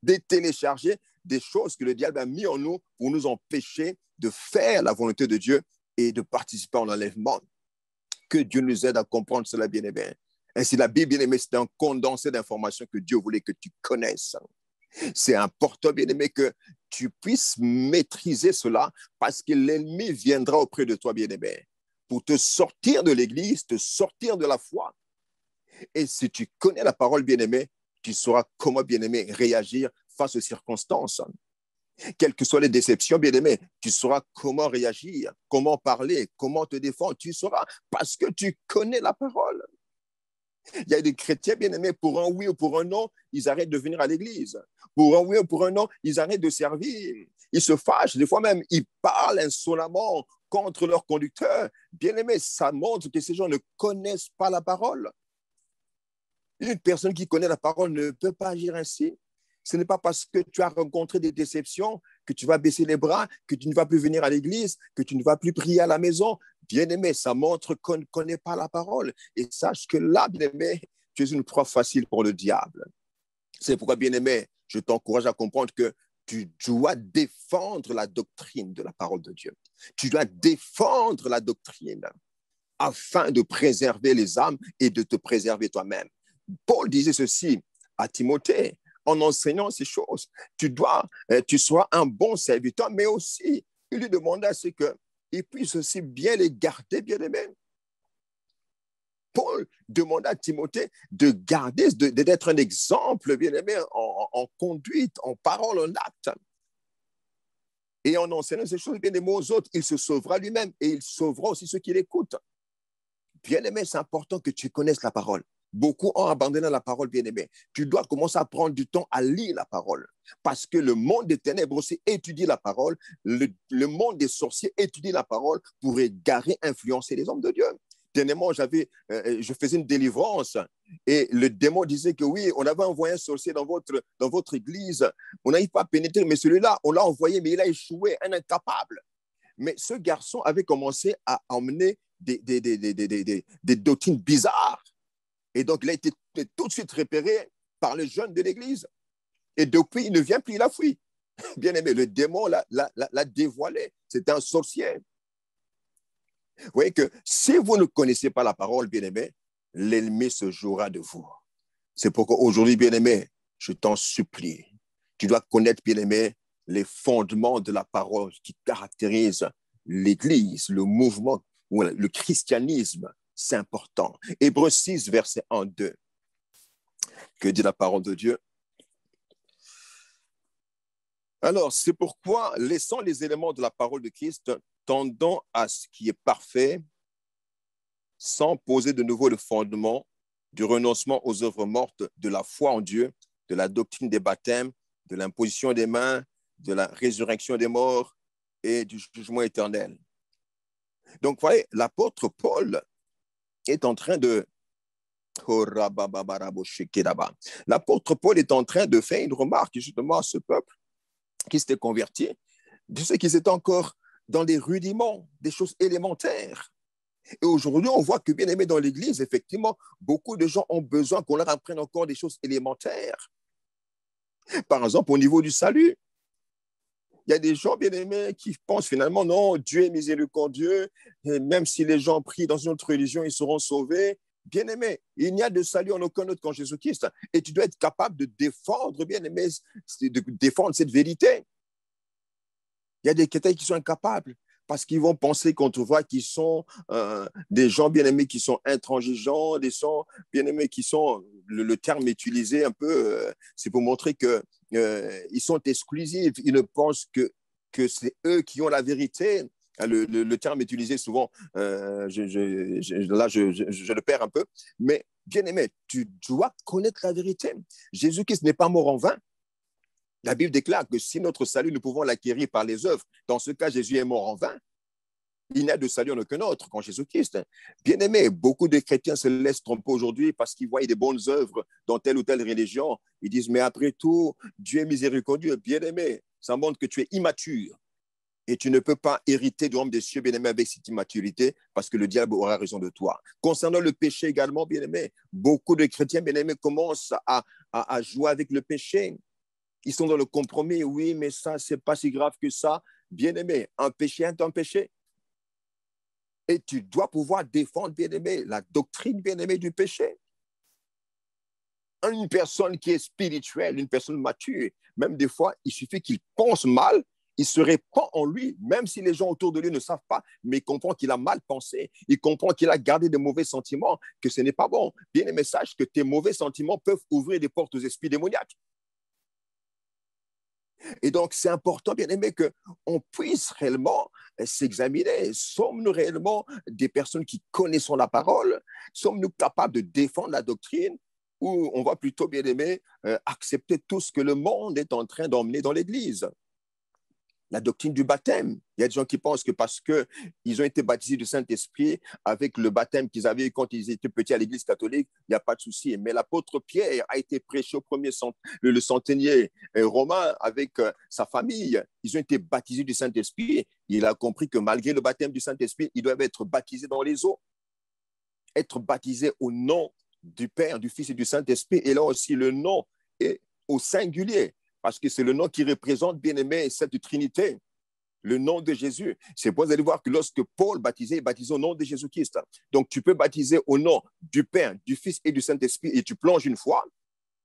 détélécharger des choses que le diable a mis en nous pour nous empêcher de faire la volonté de Dieu et de participer en enlèvement. Que Dieu nous aide à comprendre cela, bien-aimé. Ainsi, la Bible, bien-aimé, c'est un condensé d'informations que Dieu voulait que tu connaisses. C'est important, bien-aimé, que tu puisses maîtriser cela parce que l'ennemi viendra auprès de toi, bien-aimé, pour te sortir de l'Église, te sortir de la foi. Et si tu connais la parole, bien-aimé, tu sauras comment, bien-aimé, réagir face aux circonstances. Quelles que soient les déceptions, bien-aimé, tu sauras comment réagir, comment parler, comment te défendre. Tu sauras parce que tu connais la parole. Il y a des chrétiens, bien-aimés, pour un oui ou pour un non, ils arrêtent de venir à l'église. Pour un oui ou pour un non, ils arrêtent de servir. Ils se fâchent, des fois même, ils parlent insolemment contre leur conducteur. Bien-aimé, ça montre que ces gens ne connaissent pas la parole. Une personne qui connaît la parole ne peut pas agir ainsi. Ce n'est pas parce que tu as rencontré des déceptions que tu vas baisser les bras, que tu ne vas plus venir à l'église, que tu ne vas plus prier à la maison. Bien-aimé, ça montre qu'on ne connaît pas la parole. Et sache que là, bien-aimé, tu es une proie facile pour le diable. C'est pourquoi, bien-aimé, je t'encourage à comprendre que tu dois défendre la doctrine de la parole de Dieu. Tu dois défendre la doctrine afin de préserver les âmes et de te préserver toi-même. Paul disait ceci à Timothée en enseignant ces choses. Tu sois un bon serviteur, mais aussi, il lui demandait à ce qu'il puisse aussi bien les garder, bien-aimés. Paul demanda à Timothée de garder, d'être un exemple, bien-aimé, en conduite, en parole, en acte. Et en enseignant ces choses, bien-aimé, aux autres, il se sauvera lui-même et il sauvera aussi ceux qui l'écoutent. Bien-aimé, c'est important que tu connaisses la parole. Beaucoup ont abandonné la parole, bien-aimé. Tu dois commencer à prendre du temps à lire la parole. Parce que le monde des ténèbres aussi étudie la parole. Le monde des sorciers étudie la parole pour égarer, influencer les hommes de Dieu. Dernièrement, je faisais une délivrance et le démon disait que oui, on avait envoyé un sorcier dans votre église. On n'arrive pas à pénétrer, mais celui-là, on l'a envoyé, mais il a échoué, un incapable. Mais ce garçon avait commencé à emmener des doctrines bizarres. Et donc, il a été tout de suite repéré par les jeunes de l'église. Et depuis, il ne vient plus, il a fui. Bien aimé, le démon l'a dévoilé. C'était un sorcier. Vous voyez que si vous ne connaissez pas la parole, bien aimé, l'ennemi se jouera de vous. C'est pourquoi aujourd'hui, bien aimé, je t'en supplie. Tu dois connaître, bien aimé, les fondements de la parole qui caractérisent l'église, le mouvement, le christianisme. C'est important. Hébreux 6, verset 1-2. Que dit la parole de Dieu? Alors, c'est pourquoi, laissant les éléments de la parole de Christ, tendant à ce qui est parfait, sans poser de nouveau le fondement du renoncement aux œuvres mortes, de la foi en Dieu, de la doctrine des baptêmes, de l'imposition des mains, de la résurrection des morts et du jugement éternel. Donc, vous voyez, l'apôtre Paul est en train de... L'apôtre Paul est en train de faire une remarque justement à ce peuple qui s'était converti, de ceux qui étaient encore dans les rudiments, des choses élémentaires. Et aujourd'hui, on voit que, bien aimé, dans l'Église, effectivement, beaucoup de gens ont besoin qu'on leur apprenne encore des choses élémentaires. Par exemple, au niveau du salut, il y a des gens, bien aimés, qui pensent finalement, non, Dieu est miséricordieux, et même si les gens prient dans une autre religion, ils seront sauvés. Bien aimé, il n'y a de salut en aucun autre qu'en Jésus-Christ. Et tu dois être capable de défendre, bien aimé, de défendre cette vérité. Il y a des chrétiens qui sont incapables parce qu'ils vont penser qu'on voit qu'ils sont des gens bien aimés qui sont intransigeants, des gens bien aimés qui sont, le terme utilisé un peu, c'est pour montrer qu'ils sont exclusifs. Ils ne pensent que c'est eux qui ont la vérité. Le terme utilisé souvent, là je le perds un peu, mais bien aimé, tu dois connaître la vérité. Jésus-Christ n'est pas mort en vain. La Bible déclare que si notre salut, nous pouvons l'acquérir par les œuvres, dans ce cas, Jésus est mort en vain. Il n'y a de salut en aucun autre qu'en Jésus-Christ. Bien aimé, beaucoup de chrétiens se laissent tromper aujourd'hui parce qu'ils voient des bonnes œuvres dans telle ou telle religion. Ils disent, mais après tout, Dieu est miséricordieux. Bien aimé, ça montre que tu es immature. Et tu ne peux pas hériter du royaume des cieux, bien-aimé, avec cette immaturité, parce que le diable aura raison de toi. Concernant le péché également, bien-aimé, beaucoup de chrétiens, bien-aimés, commencent à jouer avec le péché. Ils sont dans le compromis. Oui, mais ça, c'est pas si grave que ça. Bien-aimé, un péché est un péché. Et tu dois pouvoir défendre, bien-aimé, la doctrine, bien-aimé, du péché. Une personne qui est spirituelle, une personne mature, même des fois, il suffit qu'il pense mal il se répand en lui, même si les gens autour de lui ne savent pas, mais il comprend qu'il a mal pensé, il comprend qu'il a gardé de mauvais sentiments, que ce n'est pas bon. Bien-aimé, sache que tes mauvais sentiments peuvent ouvrir des portes aux esprits démoniaques. Et donc, c'est important, bien aimé, qu'on puisse réellement s'examiner. Sommes-nous réellement des personnes qui connaissons la parole? Sommes-nous capables de défendre la doctrine? Ou on va plutôt, bien aimé, accepter tout ce que le monde est en train d'emmener dans l'Église? La doctrine du baptême. Il y a des gens qui pensent que parce qu'ils ont été baptisés du Saint-Esprit avec le baptême qu'ils avaient quand ils étaient petits à l'Église catholique, il n'y a pas de souci. Mais l'apôtre Pierre a été prêché au premier le centenier romain avec sa famille. Ils ont été baptisés du Saint-Esprit. Il a compris que malgré le baptême du Saint-Esprit, ils doivent être baptisés dans les eaux. Être baptisés au nom du Père, du Fils et du Saint-Esprit. Et là aussi, le nom est au singulier, parce que c'est le nom qui représente, bien aimé, cette Trinité, le nom de Jésus. C'est pour vous allez voir que lorsque Paul baptisait, il baptisait au nom de Jésus-Christ. Donc, tu peux baptiser au nom du Père, du Fils et du Saint-Esprit et tu plonges une fois,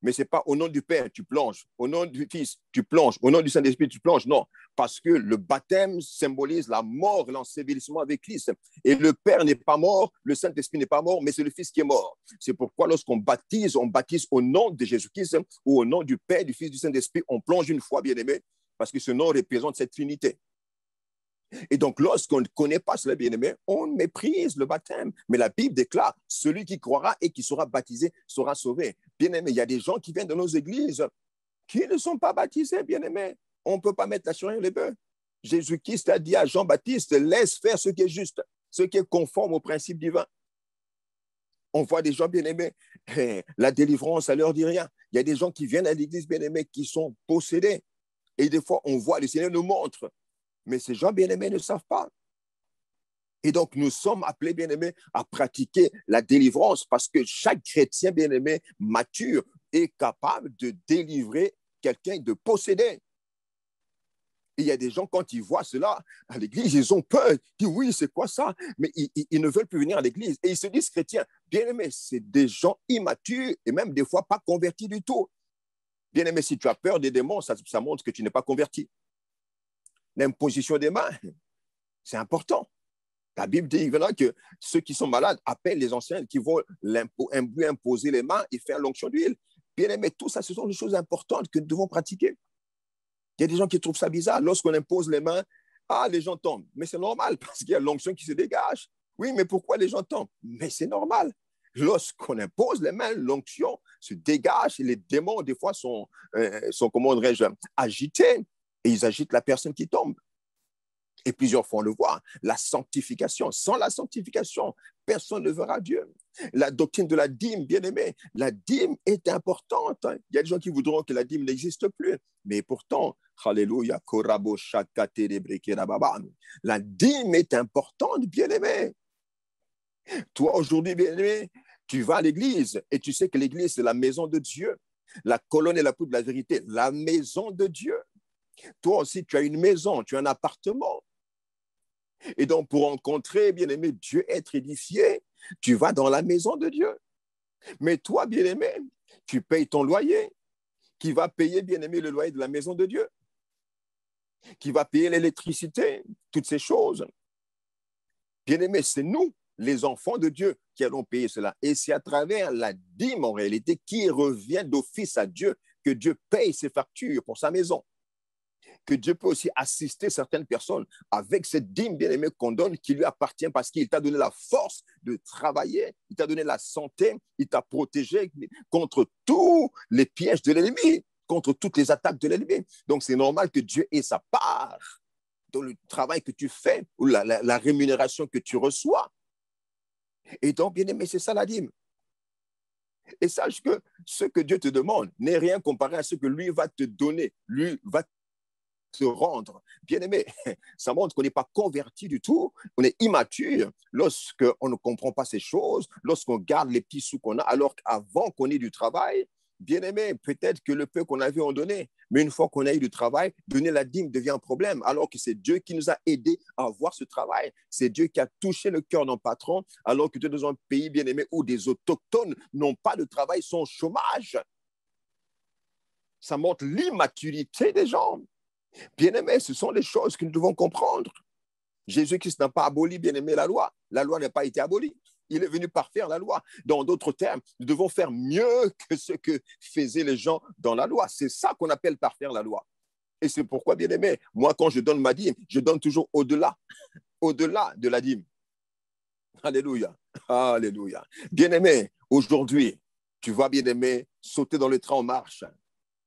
mais ce n'est pas au nom du Père, tu plonges, au nom du Fils, tu plonges, au nom du Saint-Esprit, tu plonges. Non, parce que le baptême symbolise la mort, l'ensevelissement avec Christ. Et le Père n'est pas mort, le Saint-Esprit n'est pas mort, mais c'est le Fils qui est mort. C'est pourquoi lorsqu'on baptise, on baptise au nom de Jésus-Christ ou au nom du Père, du Fils, du Saint-Esprit. On plonge une fois, bien aimé, parce que ce nom représente cette Trinité. Et donc, lorsqu'on ne connaît pas cela, bien-aimé, on méprise le baptême. Mais la Bible déclare, celui qui croira et qui sera baptisé sera sauvé. Bien-aimé, il y a des gens qui viennent de nos églises qui ne sont pas baptisés, bien-aimé. On ne peut pas mettre la charrue et les bœufs. Jésus-Christ a dit à Jean-Baptiste, laisse faire ce qui est juste, ce qui est conforme au principe divin. On voit des gens, bien-aimés, la délivrance, ça ne leur dit rien. Il y a des gens qui viennent à l'église, bien-aimés, qui sont possédés. Et des fois, on voit, le Seigneur nous montre. Mais ces gens bien-aimés ne savent pas. Et donc, nous sommes appelés, bien-aimés, à pratiquer la délivrance parce que chaque chrétien, bien-aimé, mature est capable de délivrer quelqu'un, de posséder. Et il y a des gens, quand ils voient cela à l'église, ils ont peur. Ils disent, oui, c'est quoi ça? Mais ils ne veulent plus venir à l'église. Et ils se disent chrétiens. Bien-aimés, c'est des gens immatures et même des fois pas convertis du tout. Bien-aimé, si tu as peur des démons, ça montre que tu n'es pas converti. L'imposition des mains, c'est important. La Bible dit que ceux qui sont malades appellent les anciens qui vont lui imposer les mains et faire l'onction d'huile. Bien aimé, tout ça, ce sont des choses importantes que nous devons pratiquer. Il y a des gens qui trouvent ça bizarre. Lorsqu'on impose les mains, les gens tombent. Mais c'est normal parce qu'il y a l'onction qui se dégage. Oui, mais pourquoi les gens tombent? Mais c'est normal. Lorsqu'on impose les mains, l'onction se dégage et les démons, des fois, sont comment dirais-je, agités. Et ils agitent la personne qui tombe. Et plusieurs fois, on le voit, la sanctification. Sans la sanctification, personne ne verra Dieu. La doctrine de la dîme, bien aimé, la dîme est importante. Il y a des gens qui voudront que la dîme n'existe plus. Mais pourtant, alléluia, la dîme est importante, bien aimé. Toi, aujourd'hui, bien aimé, tu vas à l'église et tu sais que l'église, c'est la maison de Dieu. La colonne et la poutre de la vérité, la maison de Dieu. Toi aussi, tu as une maison, tu as un appartement. Et donc, pour rencontrer, bien-aimé, Dieu, être édifié, tu vas dans la maison de Dieu. Mais toi, bien-aimé, tu payes ton loyer. Qui va payer, bien-aimé, le loyer de la maison de Dieu? Qui va payer l'électricité? Toutes ces choses. Bien-aimé, c'est nous, les enfants de Dieu, qui allons payer cela. Et c'est à travers la dîme, en réalité, qui revient d'office à Dieu, que Dieu paye ses factures pour sa maison. Que Dieu peut aussi assister certaines personnes avec cette dîme bien-aimée qu'on donne qui lui appartient parce qu'il t'a donné la force de travailler, il t'a donné la santé, il t'a protégé contre tous les pièges de l'ennemi, contre toutes les attaques de l'ennemi. Donc, c'est normal que Dieu ait sa part dans le travail que tu fais ou la rémunération que tu reçois. Et donc, bien-aimé, c'est ça la dîme. Et sache que ce que Dieu te demande n'est rien comparé à ce que lui va te donner, lui va se rendre. Bien-aimé, ça montre qu'on n'est pas converti du tout, on est immature lorsqu'on ne comprend pas ces choses, lorsqu'on garde les petits sous qu'on a, alors qu'avant qu'on ait du travail, bien-aimé, peut-être que le peu qu'on avait, on donnait, mais une fois qu'on a eu du travail, donner la dîme devient un problème, alors que c'est Dieu qui nous a aidés à avoir ce travail. C'est Dieu qui a touché le cœur d'un patron, alors que tu es dans un pays, bien-aimé, où des autochtones n'ont pas de travail, sont au chômage. Ça montre l'immaturité des gens. Bien-aimés, ce sont les choses que nous devons comprendre. Jésus-Christ n'a pas aboli, bien-aimé, la loi. La loi n'a pas été abolie. Il est venu parfaire la loi. Dans d'autres termes, nous devons faire mieux que ce que faisaient les gens dans la loi. C'est ça qu'on appelle parfaire la loi. Et c'est pourquoi, bien-aimé, moi, quand je donne ma dîme, je donne toujours au-delà de la dîme. Alléluia. Alléluia. Bien-aimé, aujourd'hui, tu vas, bien-aimé, sauter dans le train en marche,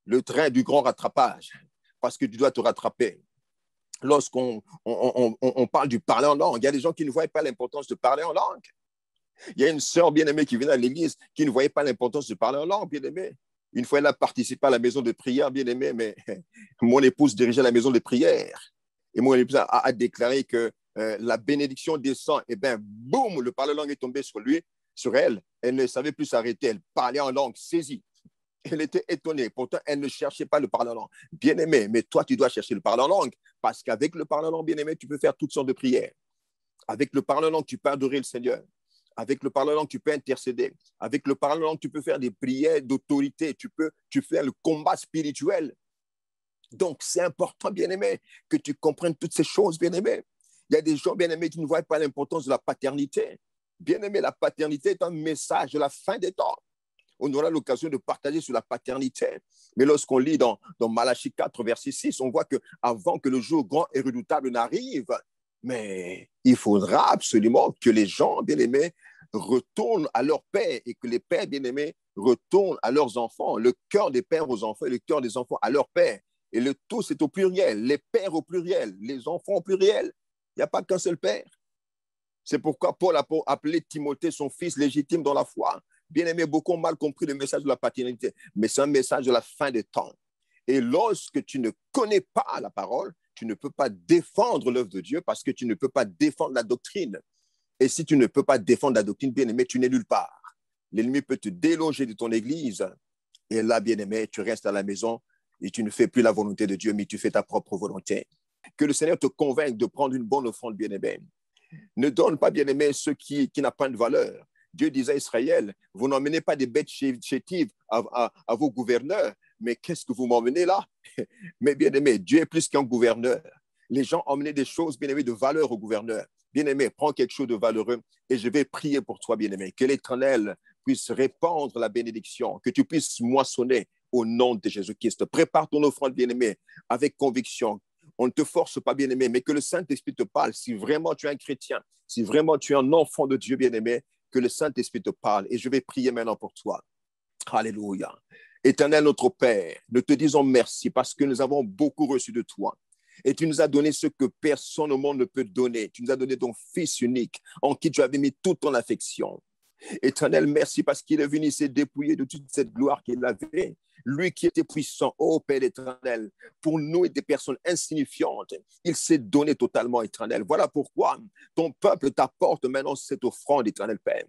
le train du grand rattrapage, parce que tu dois te rattraper. Lorsqu'on parle du parler en langue, il y a des gens qui ne voient pas l'importance de parler en langue. Il y a une sœur bien-aimée qui venait à l'église qui ne voyait pas l'importance de parler en langue, bien-aimée. Une fois, elle a participé à la maison de prière, bien-aimée, mais mon épouse dirigeait la maison de prière. Et mon épouse a déclaré que la bénédiction descend, et bien, boum, le parler en langue est tombé sur elle. Elle ne savait plus s'arrêter. Elle parlait en langue saisie. Elle était étonnée. Pourtant, elle ne cherchait pas le parler en langue. Bien-aimé, mais toi, tu dois chercher le parler en langue. Parce qu'avec le parler en langue, bien-aimé, tu peux faire toutes sortes de prières. Avec le parler en langue, tu peux adorer le Seigneur. Avec le parler en langue, tu peux intercéder. Avec le parler en langue, tu peux faire des prières d'autorité. Tu fais le combat spirituel. Donc, c'est important, bien-aimé, que tu comprennes toutes ces choses, bien-aimé. Il y a des gens, bien-aimés, qui ne voient pas l'importance de la paternité. Bien-aimé, la paternité est un message de la fin des temps. On aura l'occasion de partager sur la paternité. Mais lorsqu'on lit dans Malachie 4, verset 6, on voit qu'avant que le jour grand et redoutable n'arrive, mais il faudra absolument que les gens bien-aimés retournent à leur père et que les pères bien-aimés retournent à leurs enfants. Le cœur des pères aux enfants et le cœur des enfants à leur père. Et le tout, c'est au pluriel. Les pères au pluriel, les enfants au pluriel. Il n'y a pas qu'un seul père. C'est pourquoi Paul a appelé Timothée son fils légitime dans la foi. Bien-aimé, beaucoup ont mal compris le message de la paternité, mais c'est un message de la fin des temps. Et lorsque tu ne connais pas la parole, tu ne peux pas défendre l'œuvre de Dieu parce que tu ne peux pas défendre la doctrine. Et si tu ne peux pas défendre la doctrine, bien-aimé, tu n'es nulle part. L'ennemi peut te déloger de ton église. Et là, bien-aimé, tu restes à la maison et tu ne fais plus la volonté de Dieu, mais tu fais ta propre volonté. Que le Seigneur te convainque de prendre une bonne offrande, bien-aimé. Ne donne pas, bien-aimé, ce qui n'a pas de valeur. Dieu disait à Israël, vous n'emmenez pas des bêtes chétives à vos gouverneurs, mais qu'est-ce que vous m'emmenez là? Mais bien aimé, Dieu est plus qu'un gouverneur. Les gens emmenaient des choses, bien aimé, de valeur au gouverneur. Bien aimé, prends quelque chose de valeureux et je vais prier pour toi, bien aimé, que l'Éternel puisse répandre la bénédiction, que tu puisses moissonner au nom de Jésus-Christ. Prépare ton offrande, bien aimé, avec conviction. On ne te force pas, bien aimé, mais que le Saint-Esprit te parle. Si vraiment tu es un chrétien, si vraiment tu es un enfant de Dieu, bien aimé, que le Saint-Esprit te parle et je vais prier maintenant pour toi. Alléluia. Éternel notre Père, nous te disons merci parce que nous avons beaucoup reçu de toi. Et tu nous as donné ce que personne au monde ne peut donner. Tu nous as donné ton Fils unique en qui tu avais mis toute ton affection. Éternel, merci parce qu'il est venu se dépouiller de toute cette gloire qu'il avait. Lui qui était puissant, ô Père éternel, pour nous et des personnes insignifiantes, il s'est donné totalement, éternel. Voilà pourquoi ton peuple t'apporte maintenant cette offrande, éternel Père.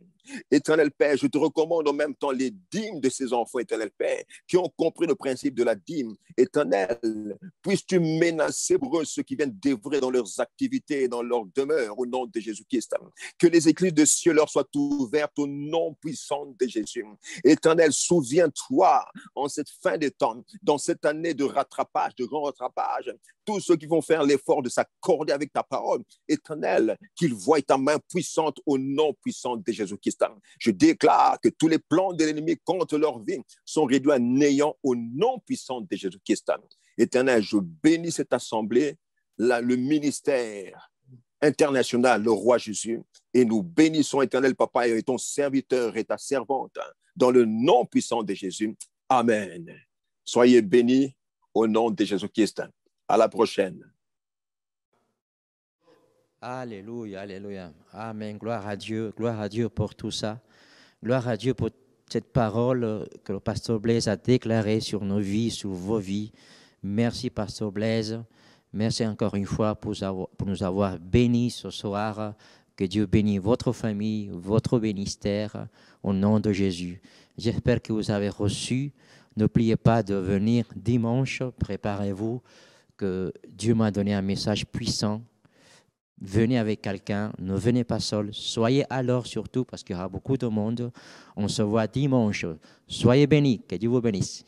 Éternel Père, je te recommande en même temps les dîmes de ces enfants, éternel Père, qui ont compris le principe de la dîme. Éternel, puisses-tu menacer pour eux ceux qui viennent d'œuvrer dans leurs activités et dans leur demeure au nom de Jésus-Christ. Que les écluses de cieux leur soient ouvertes au nom puissant de Jésus. Éternel, souviens-toi en cette fin des temps, dans cette année de rattrapage, de grand rattrapage, tous ceux qui vont faire l'effort de s'accorder avec ta parole, éternel, qu'ils voient ta main puissante au nom puissant de Jésus-Christ. Je déclare que tous les plans de l'ennemi contre leur vie sont réduits à néant au nom puissant de Jésus-Christ. Éternel, je bénis cette assemblée, le ministère international, le roi Jésus, et nous bénissons, éternel Papa, et ton serviteur et ta servante, dans le nom puissant de Jésus. Amen. Soyez bénis au nom de Jésus-Christ. À la prochaine. Alléluia, alléluia. Amen. Gloire à Dieu pour tout ça. Gloire à Dieu pour cette parole que le pasteur Blaise a déclarée sur nos vies, sur vos vies. Merci, pasteur Blaise. Merci encore une fois pour nous avoir bénis ce soir. Que Dieu bénisse votre famille, votre ministère, au nom de Jésus. J'espère que vous avez reçu. N'oubliez pas de venir dimanche. Préparez-vous, que Dieu m'a donné un message puissant. Venez avec quelqu'un, ne venez pas seul. Soyez alors surtout, parce qu'il y aura beaucoup de monde. On se voit dimanche. Soyez bénis. Que Dieu vous bénisse.